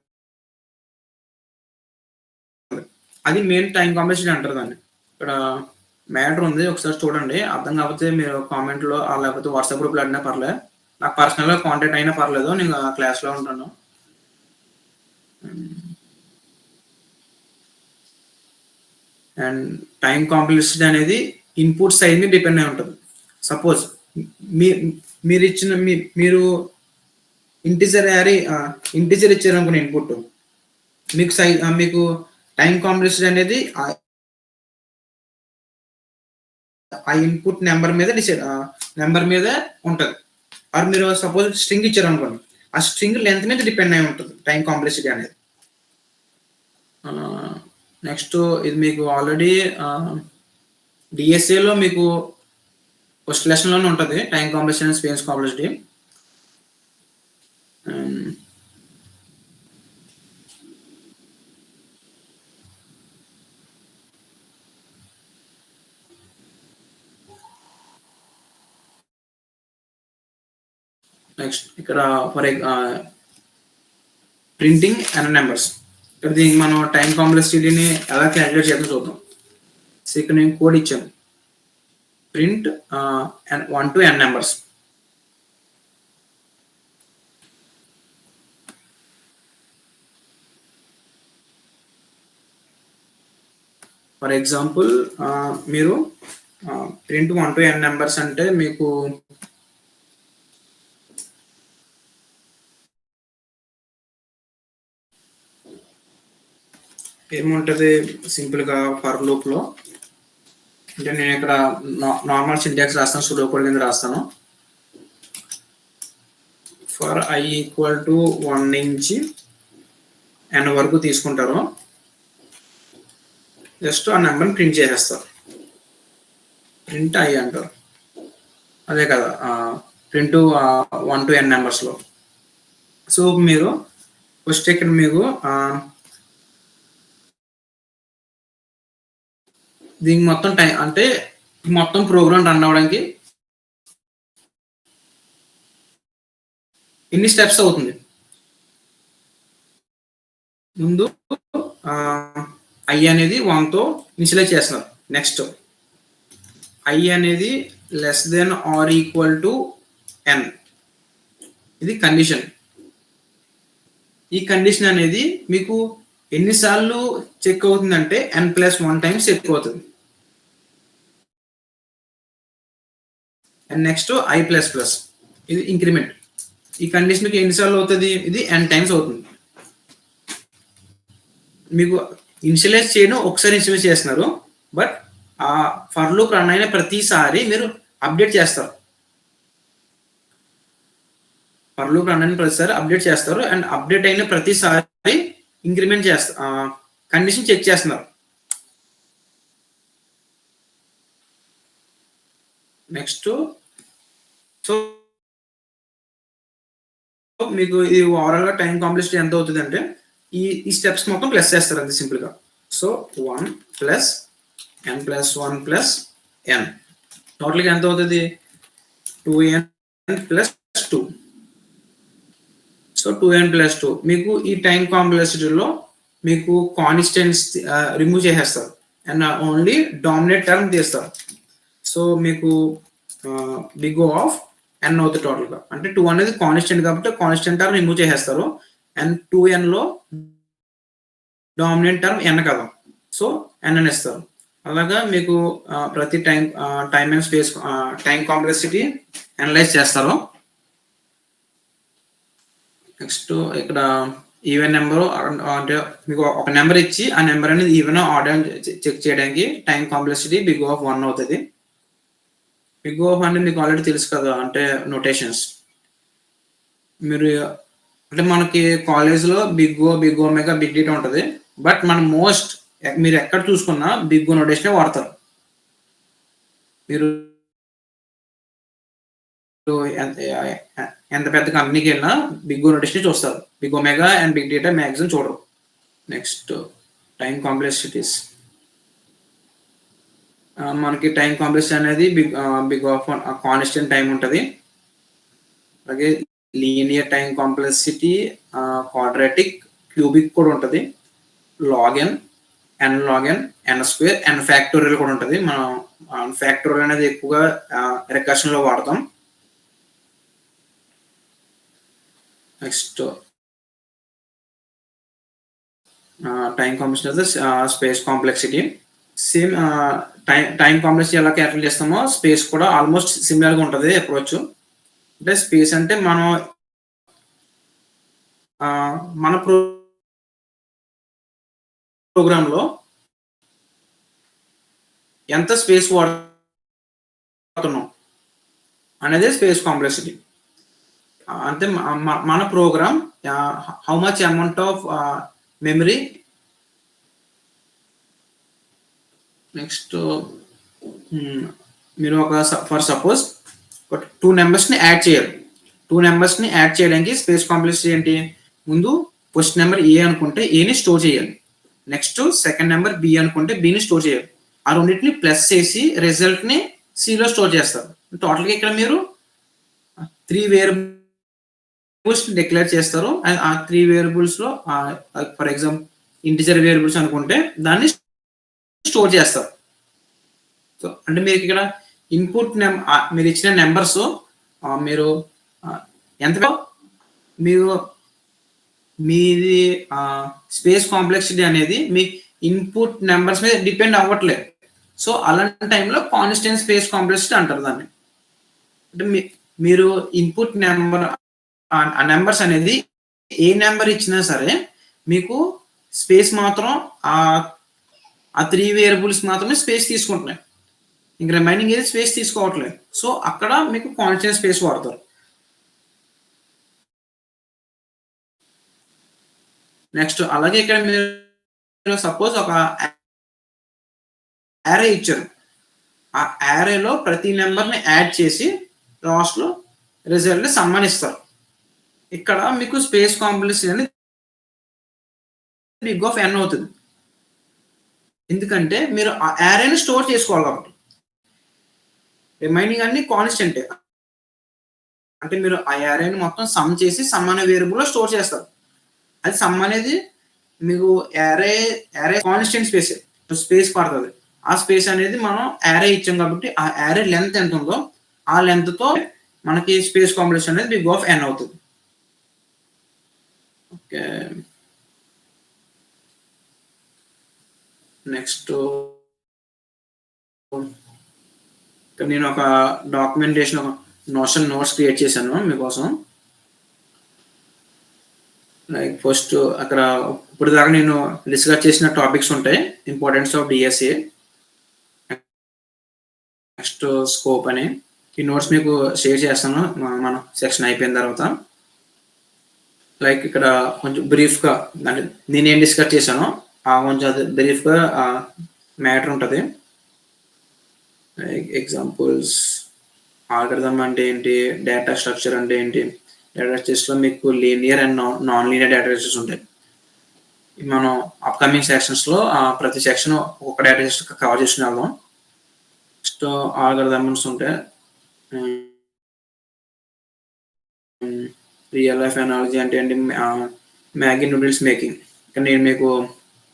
అది మెయిన్ టైం కాంప్లెక్సిటీ అంటారు దాన్ని. ఇక్కడ మ్యాటర్ ఉంది. ఒకసారి చూడండి. అర్థం కాకపోతే మీరు కామెంట్‌లో లేకపోతే వాట్సాప్ గ్రూప్‌లో అడిగినా పర్లేదు. నాకు పర్సనల్‌గా కాంటాక్ట్ అయినా పర్లేదు. నేను క్లాస్‌లో ఉంటాను. అండ్ టైం కాంప్లెక్సిటీ అనేది ఇన్పుట్ సైజ్ మీద డిపెండ్ అయి ఉంటుంది. సపోజ్ మీరు ఇంటిజర్ ఇచ్చారనుకోండి ఇన్పుట్. మీకు టైం కాంప్లెక్సిటీ అనేది ఆ ఇన్పుట్ నెంబర్ మీద ఉంటది. ఆర్ మీరు సపోజ్ స్ట్రింగ్ ఇచ్చారనుకోండి. ఆ స్ట్రింగ్ లెంత్ మీద డిపెండ్ అయి ఉంటుంది టైం కాంప్లెక్సిటీ అనేది. నెక్స్ట్ ఇది మీకు ఆల్రెడీ డీఎస్ఏలో మీకు ఫస్ట్ లెసన్‌లోనే ఉంటది. Time complexity and space complexity. Next ఇక్కడ ప్రింటింగ్ అండ్ నెంబర్స్. ఇక్కడ దీనికి మనం టైం కాంప్లెక్సిటీని ఎలా క్యాలిక్యులేట్ చేద్దాం చూద్దాం. సో, ఇక్కడ నేను కోడ్ ఇచ్చాను. Print 1 to n numbers. For example మీరు ప్రింట్ 1 to n నెంబర్స్ అంటే మీకు ఏముంటది సింపుల్‌గా ఫర్ లూప్‌లో అంటే నేను ఇక్కడ నార్మల్ సింటాక్స్ రాస్తాను. సుడో కోడ్ కింద రాస్తాను. ఫర్ i ఈక్వల్ టు 1 నుంచి n వరకు తీసుకుంటారు. జస్ట్ ఆ నెంబర్ని ప్రింట్ చేసేస్తారు. ప్రింట్ i అంటారు. అదే కదా ప్రింట్ 1 to n నెంబర్స్‌లో. సో, మీరు ఫస్ట్ ఇక్కడ మీకు దీనికి మొత్తం టైం అంటే మొత్తం ప్రోగ్రామ్ రన్ అవ్వడానికి ఎన్ని స్టెప్స్ అవుతుంది. ముందు i అనేది 1తో ఇనిషియలైజ్ చేస్తున్నారు. నెక్స్ట్ i అనేది less than or equal to n. ఇది కండిషన్. ఈ కండిషన్ అనేది మీకు ఎన్నిసార్లు చెక్ అవుతుందంటే n+1 టైమ్స్ చెక్ అవుతుంది. And next i++. ఇది ఇంక్రిమెంట్. ఈ కండిషన్ మీకు ఎన్నిసార్లు అవుతుంది. ఇది n టైమ్స్ అవుతుంది. మీకు ఇనిషియలైజ్ చేయడం ఒకసారి ఇనిషియలైజ్ చేస్తున్నారు. బట్ ఫర్ లూప్ రన్ అయిన ప్రతిసారి మీరు అప్డేట్ చేస్తారు. ఫర్ లూప్ రన్ అయిన ప్రతిసారి అప్డేట్ చేస్తారు. అండ్ అప్డేట్ అయిన ప్రతిసారి ఇంక్రిమెంట్ చేస్తారు. కండిషన్ చెక్ చేస్తున్నారు. నెక్స్ట్ సో మీకు ఇది ఓవరాల్ గా టైం కాంప్లెక్సిటీ ఎంత అవుతుంది అంటే ఈ స్టెప్స్ మొత్తం ప్లస్ చేస్తారు అంతే సింపుల్ గా. So 1 plus n plus 1 plus n total గా ఎంత అవుతుంది 2n plus 2. So 2n plus 2 మీకు ఈ టైం కాంప్లెక్సిటీలో మీకు కాన్స్టెంట్స్ రిమూవ్ చేసేస్తారు అండ్ ఓన్లీ డామినేట్ టర్మ్ తీస్తారు. సో మీకు బిగ్ ఆఫ్ n అవుతుంది టోటల్ గా. అంటే 2 అనేది కాన్స్టెంట్ కాబట్టి కాన్స్టెంట్ టర్మ్ రిమూవ్ చేసేస్తారు అండ్ 2n లో డామినెంట్ టర్మ్ n కదా, సో n అని ఇస్తారు. అలాగా మీకు ప్రతి time and space time complexity analyse చేస్తారు. నెక్స్ట్ ఇక్కడ ఈవెన్ నెంబర్ అంటే మీకు ఒక నెంబర్ ఇచ్చి ఆ నెంబర్ అనేది ఈవెన్ ఆర్డర్ చెక్ చేయడానికి టైం కాంప్లెక్సిటీ బిగ్ ఆఫ్ 1 అవుతుంది. బిగ్ ఆఫ్ అంటే మీకు ఆల్రెడీ తెలుసు కదా, అంటే నోటేషన్స్. మీరు అంటే మనకి కాలేజ్లో బిగ్ ఒమేగా బిగ్ డేటా ఉంటుంది. బట్ మనం మీరు ఎక్కడ చూసుకున్నా బిగ్ నోటేషన్ వాడతారు. మీరు ఎంత పెద్ద కంపెనీకి వెళ్ళినా బిగ్ నోటేషన్ చూస్తారు. Big omega and big data maximum చూడరు. Next time complexities. మనకి టైం కాంప్లెక్సిటీ అనేది బిగ్ ఆఫ్ కాన్స్టెంట్ టైం ఉంటుంది. అలాగే linear time complexity, quadratic, cubic కూడా ఉంటుంది. లాగెన్, ఎన్ లాగెన్, ఎన్ స్క్వేర్, ఎన్ ఫ్యాక్టోరియల్ కూడా ఉంటుంది. మనం ఫ్యాక్టోరియల్ అనేది ఎక్కువగా రికర్షన్ లో వాడతాం. Next time complexity space complexity. Same time complexity ఎలా క్యాల్కులేట్ చేస్తామో స్పేస్ కూడా ఆల్మోస్ట్ సిమిలర్ గా ఉంటుంది అప్రోచ్. అంటే స్పేస్ అంటే మన ప్రోగ్రామ్ లో ఎంత స్పేస్ వాడుతున్నాం అనేది స్పేస్ కాంప్లెక్సిటీ. అంటే మన program how much amount of memory. Next మీరు ఫర్ సపోజ్ 2 నెంబర్స్ని యాడ్ చేయాలి. 2 నెంబర్స్ని యాడ్ చేయడానికి స్పేస్ కాంప్లెక్సిటీ ఏంటి, ముందు ఫస్ట్ నెంబర్ ఏ అనుకుంటే ఏని స్టోర్ చేయాలి. నెక్స్ట్ సెకండ్ నెంబర్ బి అనుకుంటే బిని స్టోర్ చేయాలి. ఆ రెండింటిని ప్లస్ చేసి రిజల్ట్ ని సిలో స్టోర్ చేస్తారు. టోటల్ గా ఇక్కడ మీరు 3 వేరియబుల్స్ డిక్లేర్ చేస్తారు. అండ్ ఆ 3 వేరియబుల్స్ లో ఫర్ ఎగ్జాంపుల్ ఇంటిజర్ వేరియబుల్స్ అనుకుంటే దాన్ని స్టోర్ చేస్తారు. సో అంటే మీకు ఇక్కడ ఇన్పుట్ మీరు ఇచ్చిన నెంబర్స్ మీరు ఎంత మీరు మీది స్పేస్ కాంప్లెక్సిటీ అనేది మీ ఇన్పుట్ నెంబర్స్ మీద డిపెండ్ అవ్వట్లేదు. సో అలాంటి టైంలో కాన్స్టెంట్ స్పేస్ కాంప్లెక్సిటీ అంటారు దాన్ని. అంటే మీరు ఇన్పుట్ నెంబర్ ఆ నెంబర్స్ అనేది ఏ నెంబర్ ఇచ్చినా సరే మీకు స్పేస్ మాత్రం ఆ 3 వేరియబుల్స్ మాత్రమే స్పేస్ తీసుకుంటున్నాయి. ఇంక రిమైనింగ్ ఏది స్పేస్ తీసుకోవట్లేదు. సో అక్కడ మీకు కాన్స్టెంట్ స్పేస్ వాడతారు. నెక్స్ట్ అలాగే ఇక్కడ మీరు సపోజ్ ఒక యారే ఇచ్చారు. ఆ యారేలో ప్రతి నెంబర్ని యాడ్ చేసి లాస్ట్ లో రిజల్ట్ ని సమ్మనిస్తారు. ఇక్కడ మీకు స్పేస్ కాంప్లెక్సిటీ అనేది బిగ్ ఆఫ్ n అవుతుంది. ఎందుకంటే మీరు ఆ యారేని స్టోర్ చేసుకోవాలి కాబట్టి. రిమైనింగ్ అన్ని కాన్స్టెంట్. అంటే మీరు ఆ యారేని మొత్తం సమ్ చేసి సమ్ అనే వేరియబుల్ లో స్టోర్ చేస్తారు. అది సమ్ అనేది మీకు యారే కాన్స్టెంట్ స్పేస్ పడుతుంది. ఆ స్పేస్ అనేది మనం యారే ఇచ్చాం కాబట్టి ఆ యారే లెంత్ ఎంత ఉందో ఆ లెంత్ తో మనకి స్పేస్ కాంప్లెక్సిటీ అనేది బిగ్ ఆఫ్ n అవుతుంది. ఓకే, నెక్స్ట్ నేను ఒక డాక్యుమెంటేషన్ నోషన్ నోట్స్ క్రియేట్ చేశాను మీకోసం. లైక్ ఫస్ట్ అక్కడ ఇప్పుడు దాకా నేను డిస్కస్ చేసిన టాపిక్స్ ఉంటాయి. Importance of DSA, next scope అని, ఈ నోట్స్ మీకు షేర్ చేస్తాను మన సెక్షన్ అయిపోయిన తర్వాత. లైక్ ఇక్కడ కొంచెం బ్రీఫ్‌గా అంటే నేనేం డిస్కస్ చేశానో కొంచెం అది బ్రీఫ్‌గా మ్యాటర్ ఉంటది. లైక్ ఎగ్జాంపుల్స్ ఆల్గరిథమ్ అంటే ఏంటి? డేటా స్ట్రక్చర్ అంటే ఏంటి? డేటా స్ట్రక్చర్స్‌లో మీకు linear and non linear data structures ఉంటాయి. మనం అప్‌కమింగ్ సెక్షన్స్‌లో ప్రతి సెక్షన్ ఒక్కొక్క డేటా స్ట్రక్చర్ కవర్ చేసుకొని వెళ్దాం. నెక్స్ట్ ఆల్గరిథమ్స్ ఉంటాయి. రియల్ లైఫ్ అనాలజీ అంటే ఏంటి? Maggi noodles making. ఇక్కడ నేను మీకు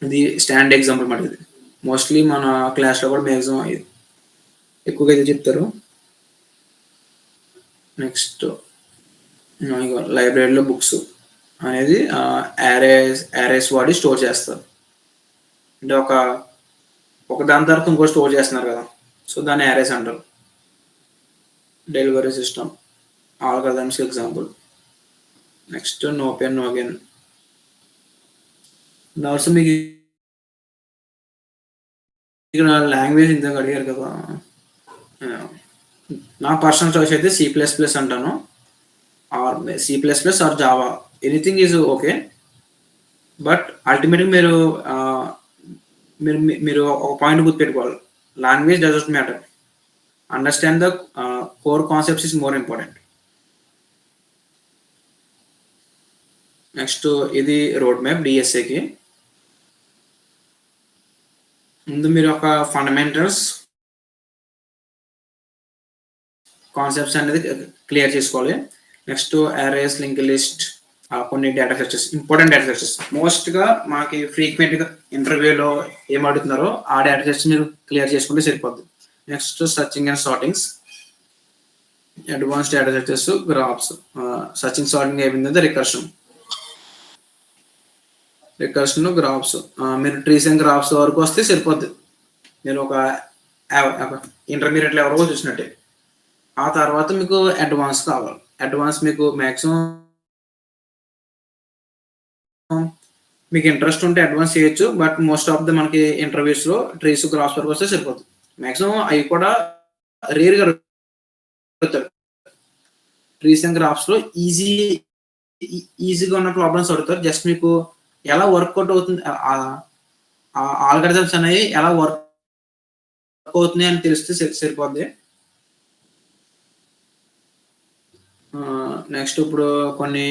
ఇది స్టాండ్ ఎగ్జాంపుల్ మాట ఇది. మోస్ట్‌లీ మన క్లాస్‌లో కూడా మాక్సిమం ఎక్కువగా ఇదే చెప్తారు. నెక్స్ట్ ఇగో లైబ్రరీలో బుక్స్ అనేది యారేస్ వాడి స్టోర్ చేస్తారు. అంటే ఒక దాని తర్వాత ఇంకోటి స్టోర్ చేస్తున్నారు కదా! సో దాన్ని యారేస్ అంటారు. Delivery system algorithms example. Next no pain no gain. Also మీకు ఇక్కడ లాంగ్వేజ్ ఇందాక అడిగారు కదా! నా పర్సనల్ చాయిస్ అయితే సి ప్లస్ ప్లస్ అంటాను. Or C plus plus or Java. Anything is okay. But అల్టిమేట్‌గా మీరు ఒక పాయింట్ గుర్తుపెట్టుకోవాలి. Language doesn't matter. Understand the core concepts is more important. Next ఇది రోడ్ మ్యాప్ డీఎస్ఏకి. ముందు మీరు ఒక ఫండమెంటల్స్ కాన్సెప్ట్స్ అనేది క్లియర్ చేసుకోవాలి. నెక్స్ట్ అరేస్, లింక్ లిస్ట్, కొన్ని data structures, important data structures. మోస్ట్‌గా మనకి ఫ్రీక్వెంట్‌గా ఇంటర్వ్యూలో ఏం అడుగుతున్నారో ఆ డేటా స్ట్రక్చర్స్ మీరు క్లియర్ చేసుకుంటే సరిపోద్ది. Next searching and sortings, advanced data structures, graphs. Searching sorting అయిపోయిందంటే రికర్షన్ గ్రాఫ్స్. మీరు ట్రీస్ అండ్ గ్రాఫ్స్ వరకు వస్తే సరిపోద్ది. మీరు ఒక ఇంటర్మీడియట్ లెవెల్ వరకు చూసినట్టే. ఆ తర్వాత మీకు అడ్వాన్స్ కావాలి. అడ్వాన్స్ మీకు మాక్సిమం మీకు ఇంట్రెస్ట్ ఉంటే అడ్వాన్స్ చేయొచ్చు. బట్ మోస్ట్ ఆఫ్ ద మనకి ఇంటర్వ్యూస్‌లో ట్రీస్, గ్రాఫ్స్ వరకు వస్తే సరిపోద్ది. మాక్సిమం అవి కూడా రేర్‌గా అడుగుతారు. ట్రీస్ అండ్ గ్రాఫ్స్‌లో ఈజీగా ఉన్న ప్రాబ్లమ్స్ అడుగుతారు. జస్ట్ మీకు ఎలా వర్కౌట్ అవుతుంది ఆల్గరిథమ్స్ అనేవి ఎలా వర్క్ అవుతున్నాయి అని తెలిస్తే సరిపోద్ది. నెక్స్ట్ ఇప్పుడు కొన్ని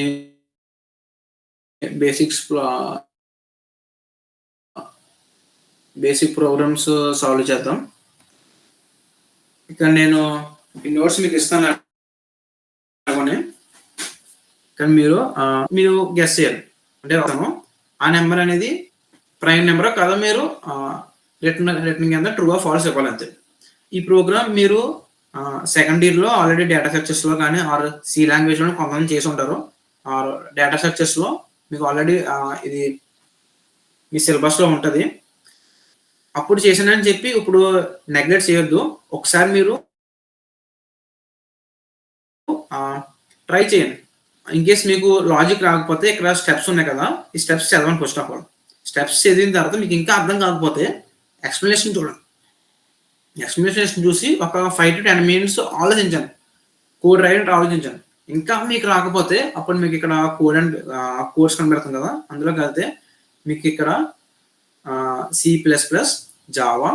బేసిక్ ప్రోగ్రామ్స్ సాల్వ్ చేద్దాం. ఇక్కడ నేను ఈ నోట్స్ మీకు ఇస్తాను. కానీ మీరు గెస్ చేయాలి. అంటే ఆ నెంబర్ అనేది ప్రైమ్ నెంబరా కాదా మీరు రిటర్న్ కింద ట్రూ ఆర్ ఫాల్స్ ఇవ్వాలి అంతే. ఈ ప్రోగ్రామ్ మీరు సెకండ్ ఇయర్‌లో ఆల్రెడీ డేటా స్ట్రక్చర్స్‌లో కానీ ఆర్ సి లాంగ్వేజ్‌లో కొంతమంది చేసి ఉంటారు. ఆర్ డేటా స్ట్రక్చర్స్‌లో మీకు ఆల్రెడీ ఇది మీ సిలబస్‌లో ఉంటది. అప్పుడు చేశానని చెప్పి ఇప్పుడు నెగ్లెక్ట్ చేయొద్దు. ఒకసారి మీరు ట్రై చేయండి. ఇన్‌కేస్ మీకు లాజిక్ రాకపోతే ఇక్కడ స్టెప్స్ ఉన్నాయి కదా! ఈ స్టెప్స్ చదవండి ఫస్ట్ ఆఫ్ ఆల్. స్టెప్స్ చదివిన తర్వాత మీకు ఇంకా అర్థం కాకపోతే ఎక్స్‌ప్లనేషన్ చూడండి. ఎక్స్‌ప్లనేషన్ చూసి ఒక 5-10 మినిట్స్ ఆలోచించండి. కోడ్ రాయడానికి ఆలోచించండి. ఇంకా మీకు రాకపోతే అప్పుడు మీకు ఇక్కడ కోర్స్ కనబడుతుంది కదా! అందులోకి వెళ్తే మీకు ఇక్కడ C plus plus, Java,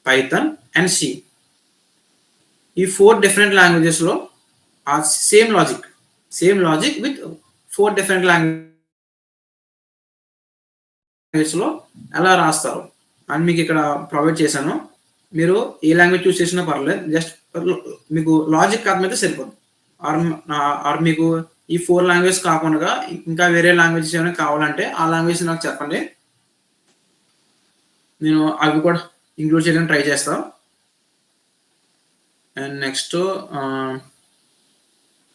Python and C. ఈ 4 డిఫరెంట్ లాంగ్వేజెస్‌లో సేమ్ లాజిక్ విత్ 4 డిఫరెంట్ లాంగ్వేజెస్‌లో ఎలా రాస్తారు అని మీకు ఇక్కడ ప్రొవైడ్ చేశాను. మీరు ఏ లాంగ్వేజ్ చూస్ చేసినా పర్లేదు. జస్ట్ మీకు లాజిక్ అర్థమైతే సరిపోద్ది. ఆర్ మీకు ఈ 4 లాంగ్వేజెస్ కాకుండా ఇంకా వేరే లాంగ్వేజెస్ ఏమైనా కావాలంటే ఆ లాంగ్వేజ్ నాకు చెప్పండి. నేను అవి కూడా ఇంక్లూడ్ చేయడానికి ట్రై చేస్తా. And next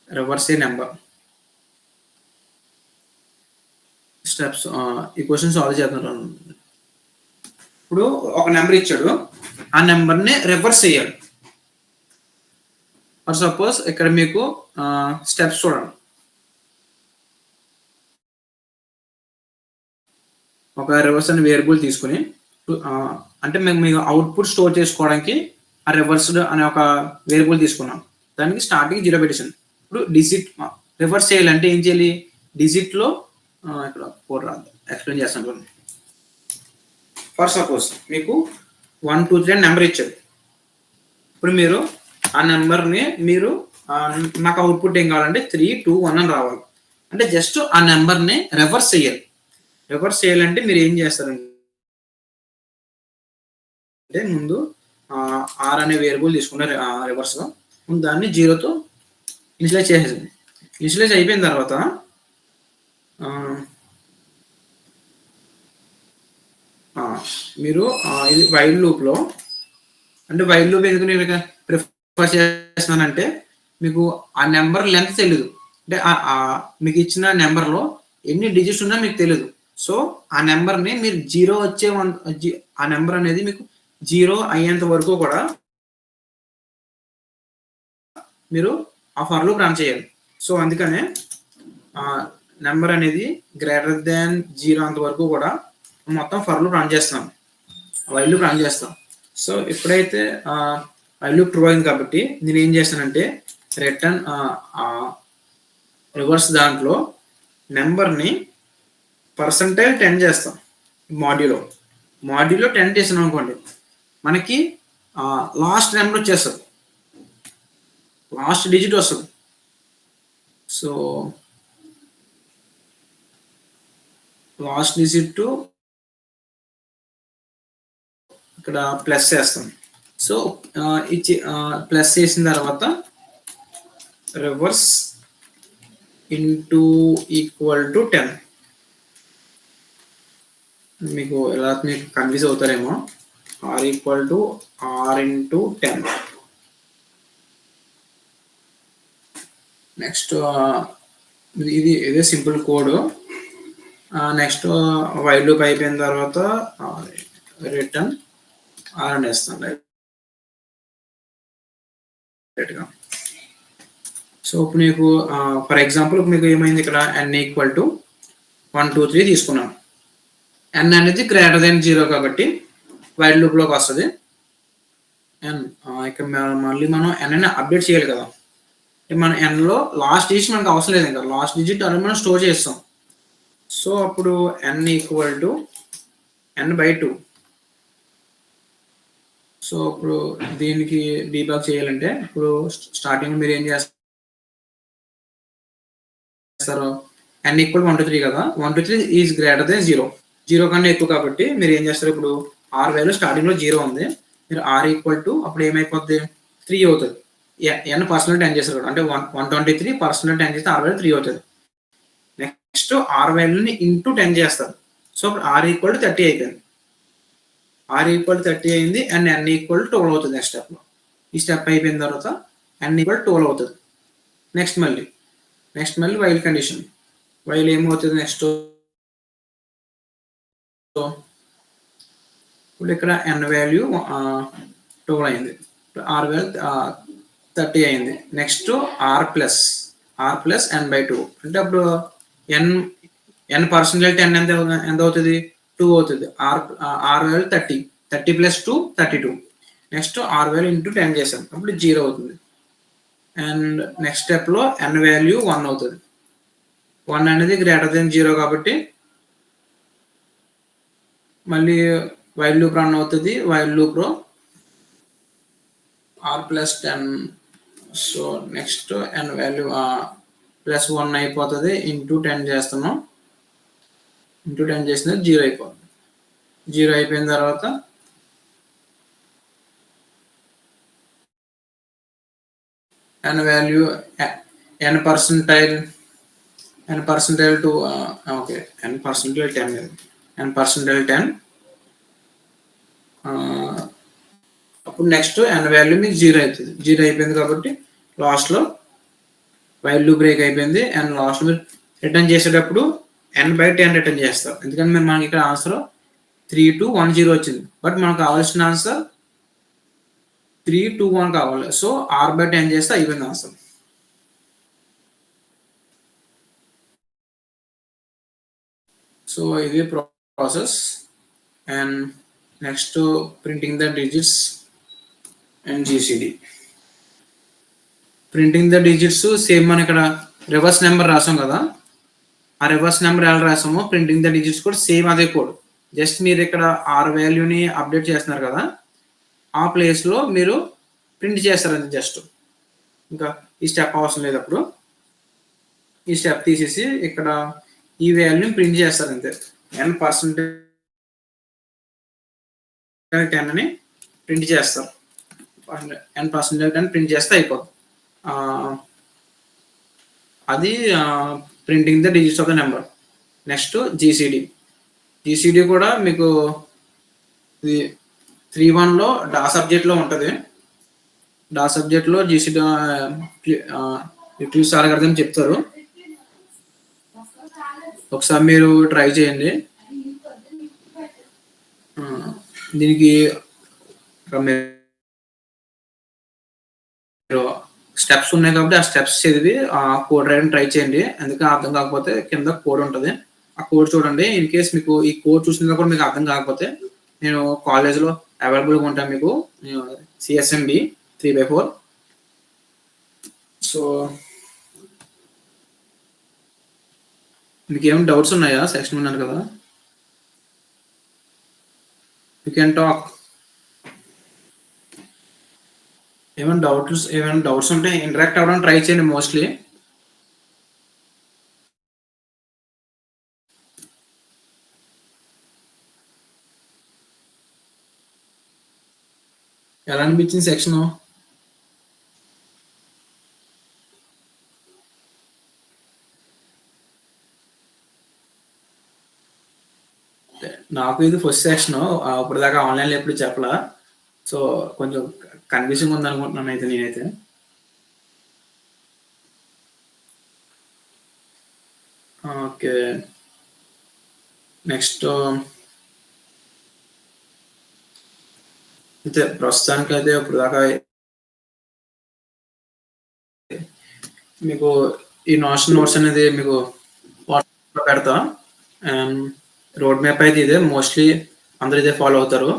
reverse A number. Steps ఈ క్వెషన్ సాల్వ్ చేద్దాం. ఇప్పుడు ఒక నెంబర్ ఇచ్చాడు. ఆ నెంబర్‌ని రివర్స్ చేయాలి. ఫర్ సపోజ్ ఇక్కడ మీకు స్టెప్స్ చూడండి. ఒక రివర్స్ అనే వేరియబుల్ తీసుకొని అంటే మీకు అవుట్‌పుట్ స్టోర్ చేసుకోవడానికి ఆ రివర్స్డ్ అనే ఒక వేరియబుల్ తీసుకున్నాం. దానికి స్టార్టింగ్ 0 పెట్టేసాను. ఇప్పుడు డిజిట్ రివర్స్ చేయాలంటే ఏం చేయాలి? డిజిట్‌లో ఇక్కడ కోడ్ రాదు. ఎక్స్‌ప్లెయిన్ చేస్తాను చూడండి. ఫర్ సపోజ్ మీకు 1, 2, 3 అని నంబర్ ఇచ్చాడు. ఇప్పుడు మీరు ఆ నంబర్‌ని మీరు నాకు అవుట్‌పుట్ ఏం కావాలంటే 3, 2, 1 అని రావాలి. అంటే జస్ట్ ఆ నంబర్‌ని రివర్స్ చేయాలి. రివర్స్ చేయాలంటే మీరు ఏం చేస్తారంటే ముందు ఆర్ అనే వేరియబుల్ తీసుకున్నారు రివర్స్‌లో. ముందు దాన్ని 0తో ఇనిషియలైజ్ చేసేయండి. ఇనిషియలైజ్ అయిపోయిన తర్వాత మీరు ఇది వైల్ లూప్‌లో అంటే వైల్ లూప్ ఎందుకు నేను ప్రిఫర్ చేస్తున్నానంటే మీకు ఆ నెంబర్ లెంత్ తెలీదు. అంటే మీకు ఇచ్చిన నెంబర్‌లో ఎన్ని డిజిట్స్ ఉన్నా మీకు తెలీదు. సో ఆ నెంబర్‌ని మీరు 0 వచ్చే ఆ నెంబర్ అనేది మీకు 0 అయ్యేంత వరకు కూడా మీరు ఆ ఫర్ లూప్ రన్ చేయాలి. సో అందుకనే నెంబర్ అనేది గ్రేటర్ దాన్ 0 అంత వరకు కూడా మొత్తం ఫర్ లూప్ రన్ చేస్తాం. వైల్ లూప్ రన్ చేస్తాం. సో ఎప్పుడైతే వైల్ లూప్ ట్రూ అయింది కాబట్టి నేను ఏం చేస్తానంటే రిటర్న్ రివర్స్ దాంట్లో నెంబర్‌ని పర్సెంటైల్ 10 చేస్తాం. మాడ్యూలో 10 చేసాం అనుకోండి మనకి లాస్ట్ నెంబర్ వచ్చేస్తుంది. లాస్ట్ డిజిట్ వస్తుంది. సో లాస్ట్ డిజిట్ ఇక్కడ ప్లస్ చేస్తాం. సో ఇచ్చి ప్లస్ చేసిన తర్వాత రివర్స్ ఇంటూ ఈక్వల్ టు 10. మీకు ఎలా మీకు కన్ఫ్యూజ్ అవుతారేమో. R equal to r into 10. Next ఇదే simple code. Next while loop అయిపోయిన తర్వాత రిటర్న్ ఆర్ అని వేస్తాను డైరెక్ట్గా. సో ఇప్పుడు మీకు ఫర్ ఎగ్జాంపుల్ మీకు ఏమైంది ఇక్కడ n ఈక్వల్ టు 1, 2, 3 తీసుకున్నాం. n అనేది గ్రేటర్ దెన్ 0 కాబట్టి వైల్ లూప్లోకి వస్తుంది. n ఇక్కడ మళ్ళీ మనం n అని అప్డేట్ చేయాలి కదా. మన nలో లాస్ట్ డిజిట్ మనకు అవసరం లేదు. ఇంకా లాస్ట్ డిజిట్ అనేది మనం స్టోర్ చేస్తాం. సో అప్పుడు n equal to n/2. So ఇప్పుడు దీనికి డీబగ్ చేయాలంటే ఇప్పుడు స్టార్టింగ్ మీరు ఏం చేస్తారు? n ఈక్వల్ 1, 2, 3 కదా. 1, 2, 3 ఈజ్ గ్రేటర్ దెన్ 0. 0 కన్నా ఎక్కువ కాబట్టి మీరు ఏం చేస్తారు? ఇప్పుడు r వాల్యూ స్టార్టింగ్లో 0 ఉంది. మీరు r ఈక్వల్ టు అప్పుడు ఏమైపోద్ది? 3 అవుతుంది. n పర్సనల్ 10 చేస్తారు అంటే 123 పర్సనల్ 10 చేస్తే r వాల్యూ 3 అవుతుంది. నెక్స్ట్ r వాల్యూని ఇంటూ 10 చేస్తారు. సో r ఈక్వల్ టు 30 అయిపోయింది. r ఈక్వల్ 30 అయింది అండ్ n ఈక్వల్ 12 అవుతుంది. నెక్స్ట్ స్టెప్లో ఈ స్టెప్ అయిపోయిన తర్వాత n ఈక్వల్ 12 అవుతుంది. నెక్స్ట్ మళ్ళీ వైల్ కండిషన్. వైల్ ఏమవుతుంది నెక్స్ట్? ఇప్పుడు ఇక్కడ n వాల్యూ 12 అయింది. r వాల్యూ 30 అయింది. నెక్స్ట్ r ప్లస్ n/2 అంటే అప్పుడు n పర్సెంటేజ్ 10 ఎంత అవుతుంది? 2 అవుతుంది. r value 30 plus 2 32. Next r value into 10 చేసాం అప్పుడు 0 అవుతుంది. అండ్ నెక్స్ట్ స్టెప్లో n వాల్యూ 1 అవుతుంది. 1 అనేది గ్రేటర్ దెన్ 0 కాబట్టి మళ్ళీ వైల్ లూప్ రన్ అవుతుంది. వైల్ లూప్లో r plus 10. So next n value plus 1 అయిపోతుంది. ఇంటూ 10 చేస్తున్నాం. ఇంటూ 10 చేసిన 0 అయిపోతుంది. 0 అయిపోయిన తర్వాత n value n percentile to okay n percentile 10 అప్పుడు నెక్స్ట్ n వాల్యూ మీకు 0 అవుతుంది. 0 అయిపోయింది కాబట్టి లాస్ట్లో వైల్ లూప్ బ్రేక్ అయిపోయింది. అండ్ లాస్ట్ మీరు రిటర్న్ చేసేటప్పుడు n/10 రిటర్న్ చేస్తారు. ఎందుకంటే మనకి ఇక్కడ ఆన్సర్ 3210 వచ్చింది. బట్ మనకు కావాల్సిన ఆన్సర్ 321 కావాలి. సో r/10 చేస్తే అయిపోయింది ఆన్సర్. సో ఇది process. And next printing the digits and GCD. Printing the digits same మనం ఇక్కడ రివర్స్ నెంబర్ రాసాం కదా, ఆ రివర్స్ నెంబర్ ఎలా రాసామో ప్రింటింగ్ ద డిజిట్స్ కూడా సేమ్ అదే కోడ్. జస్ట్ మీరు ఇక్కడ ఆర్ వాల్యూని అప్డేట్ చేస్తున్నారు కదా, ఆ ప్లేస్లో మీరు ప్రింట్ చేస్తారండి జస్ట్. ఇంకా ఈ స్టెప్ అవసరం లేదు. అప్పుడు ఈ స్టెప్ తీసేసి ఇక్కడ ఈ వాల్యూని ప్రింట్ చేస్తారు అంతే. n% 10 అని ప్రింట్ చేస్తారు. n% 10 ప్రింట్ చేస్తే అయిపోతుంది. అది printing the digits of the number. Next GCD కూడా మీకు ఇది 3.1లో డా సబ్జెక్ట్లో ఉంటుంది. డా సబ్జెక్ట్లో జీసీడీ రిట్రీవ్స్ అల్గారిథం చెప్తారు. ఒకసారి మీరు ట్రై చేయండి. దీనికి మీరు స్టెప్స్ ఉన్నాయి కాబట్టి ఆ స్టెప్స్ చదివి ఆ కోడ్ రాయడం ట్రై చేయండి. అందుకని అర్థం కాకపోతే కింద కోడ్ ఉంటుంది, ఆ కోడ్ చూడండి. ఇన్ కేస్ మీకు ఈ కోడ్ చూసినా కూడా మీకు అర్థం కాకపోతే నేను కాలేజ్లో అవైలబుల్గా ఉంటాను మీకు, సిఎస్ఎంబి 3/4. సో మీకు ఏమైనా డౌట్స్ ఉన్నాయా? సెక్షన్ ఉన్నాను కదా, యూ కెన్ టాక్. ఏమైనా డౌట్స్ ఉంటే ఇంటరాక్ట్ అవ్వడం ట్రై చేయండి. మోస్ట్లీ ఎలా అనిపించింది సెక్షన్? నాకు ఇది ఫస్ట్ సెక్షన్. ఇప్పుడు దాకా ఆన్లైన్లో ఎప్పుడు చెప్పలా, సో కొంచెం కన్ఫ్యూజింగ్ ఉంది అనుకుంటున్నాను అయితే నేనైతే. ఓకే, నెక్స్ట్ అయితే ప్రస్తుతానికి అయితే ఇప్పుడు దాకా మీకు ఈ నోట్స్ అనేది మీకు వాట్సాప్లో పెడతా. రోడ్ మ్యాప్ అయితే ఇదే, మోస్ట్లీ అందరూ ఇదే ఫాలో అవుతారు.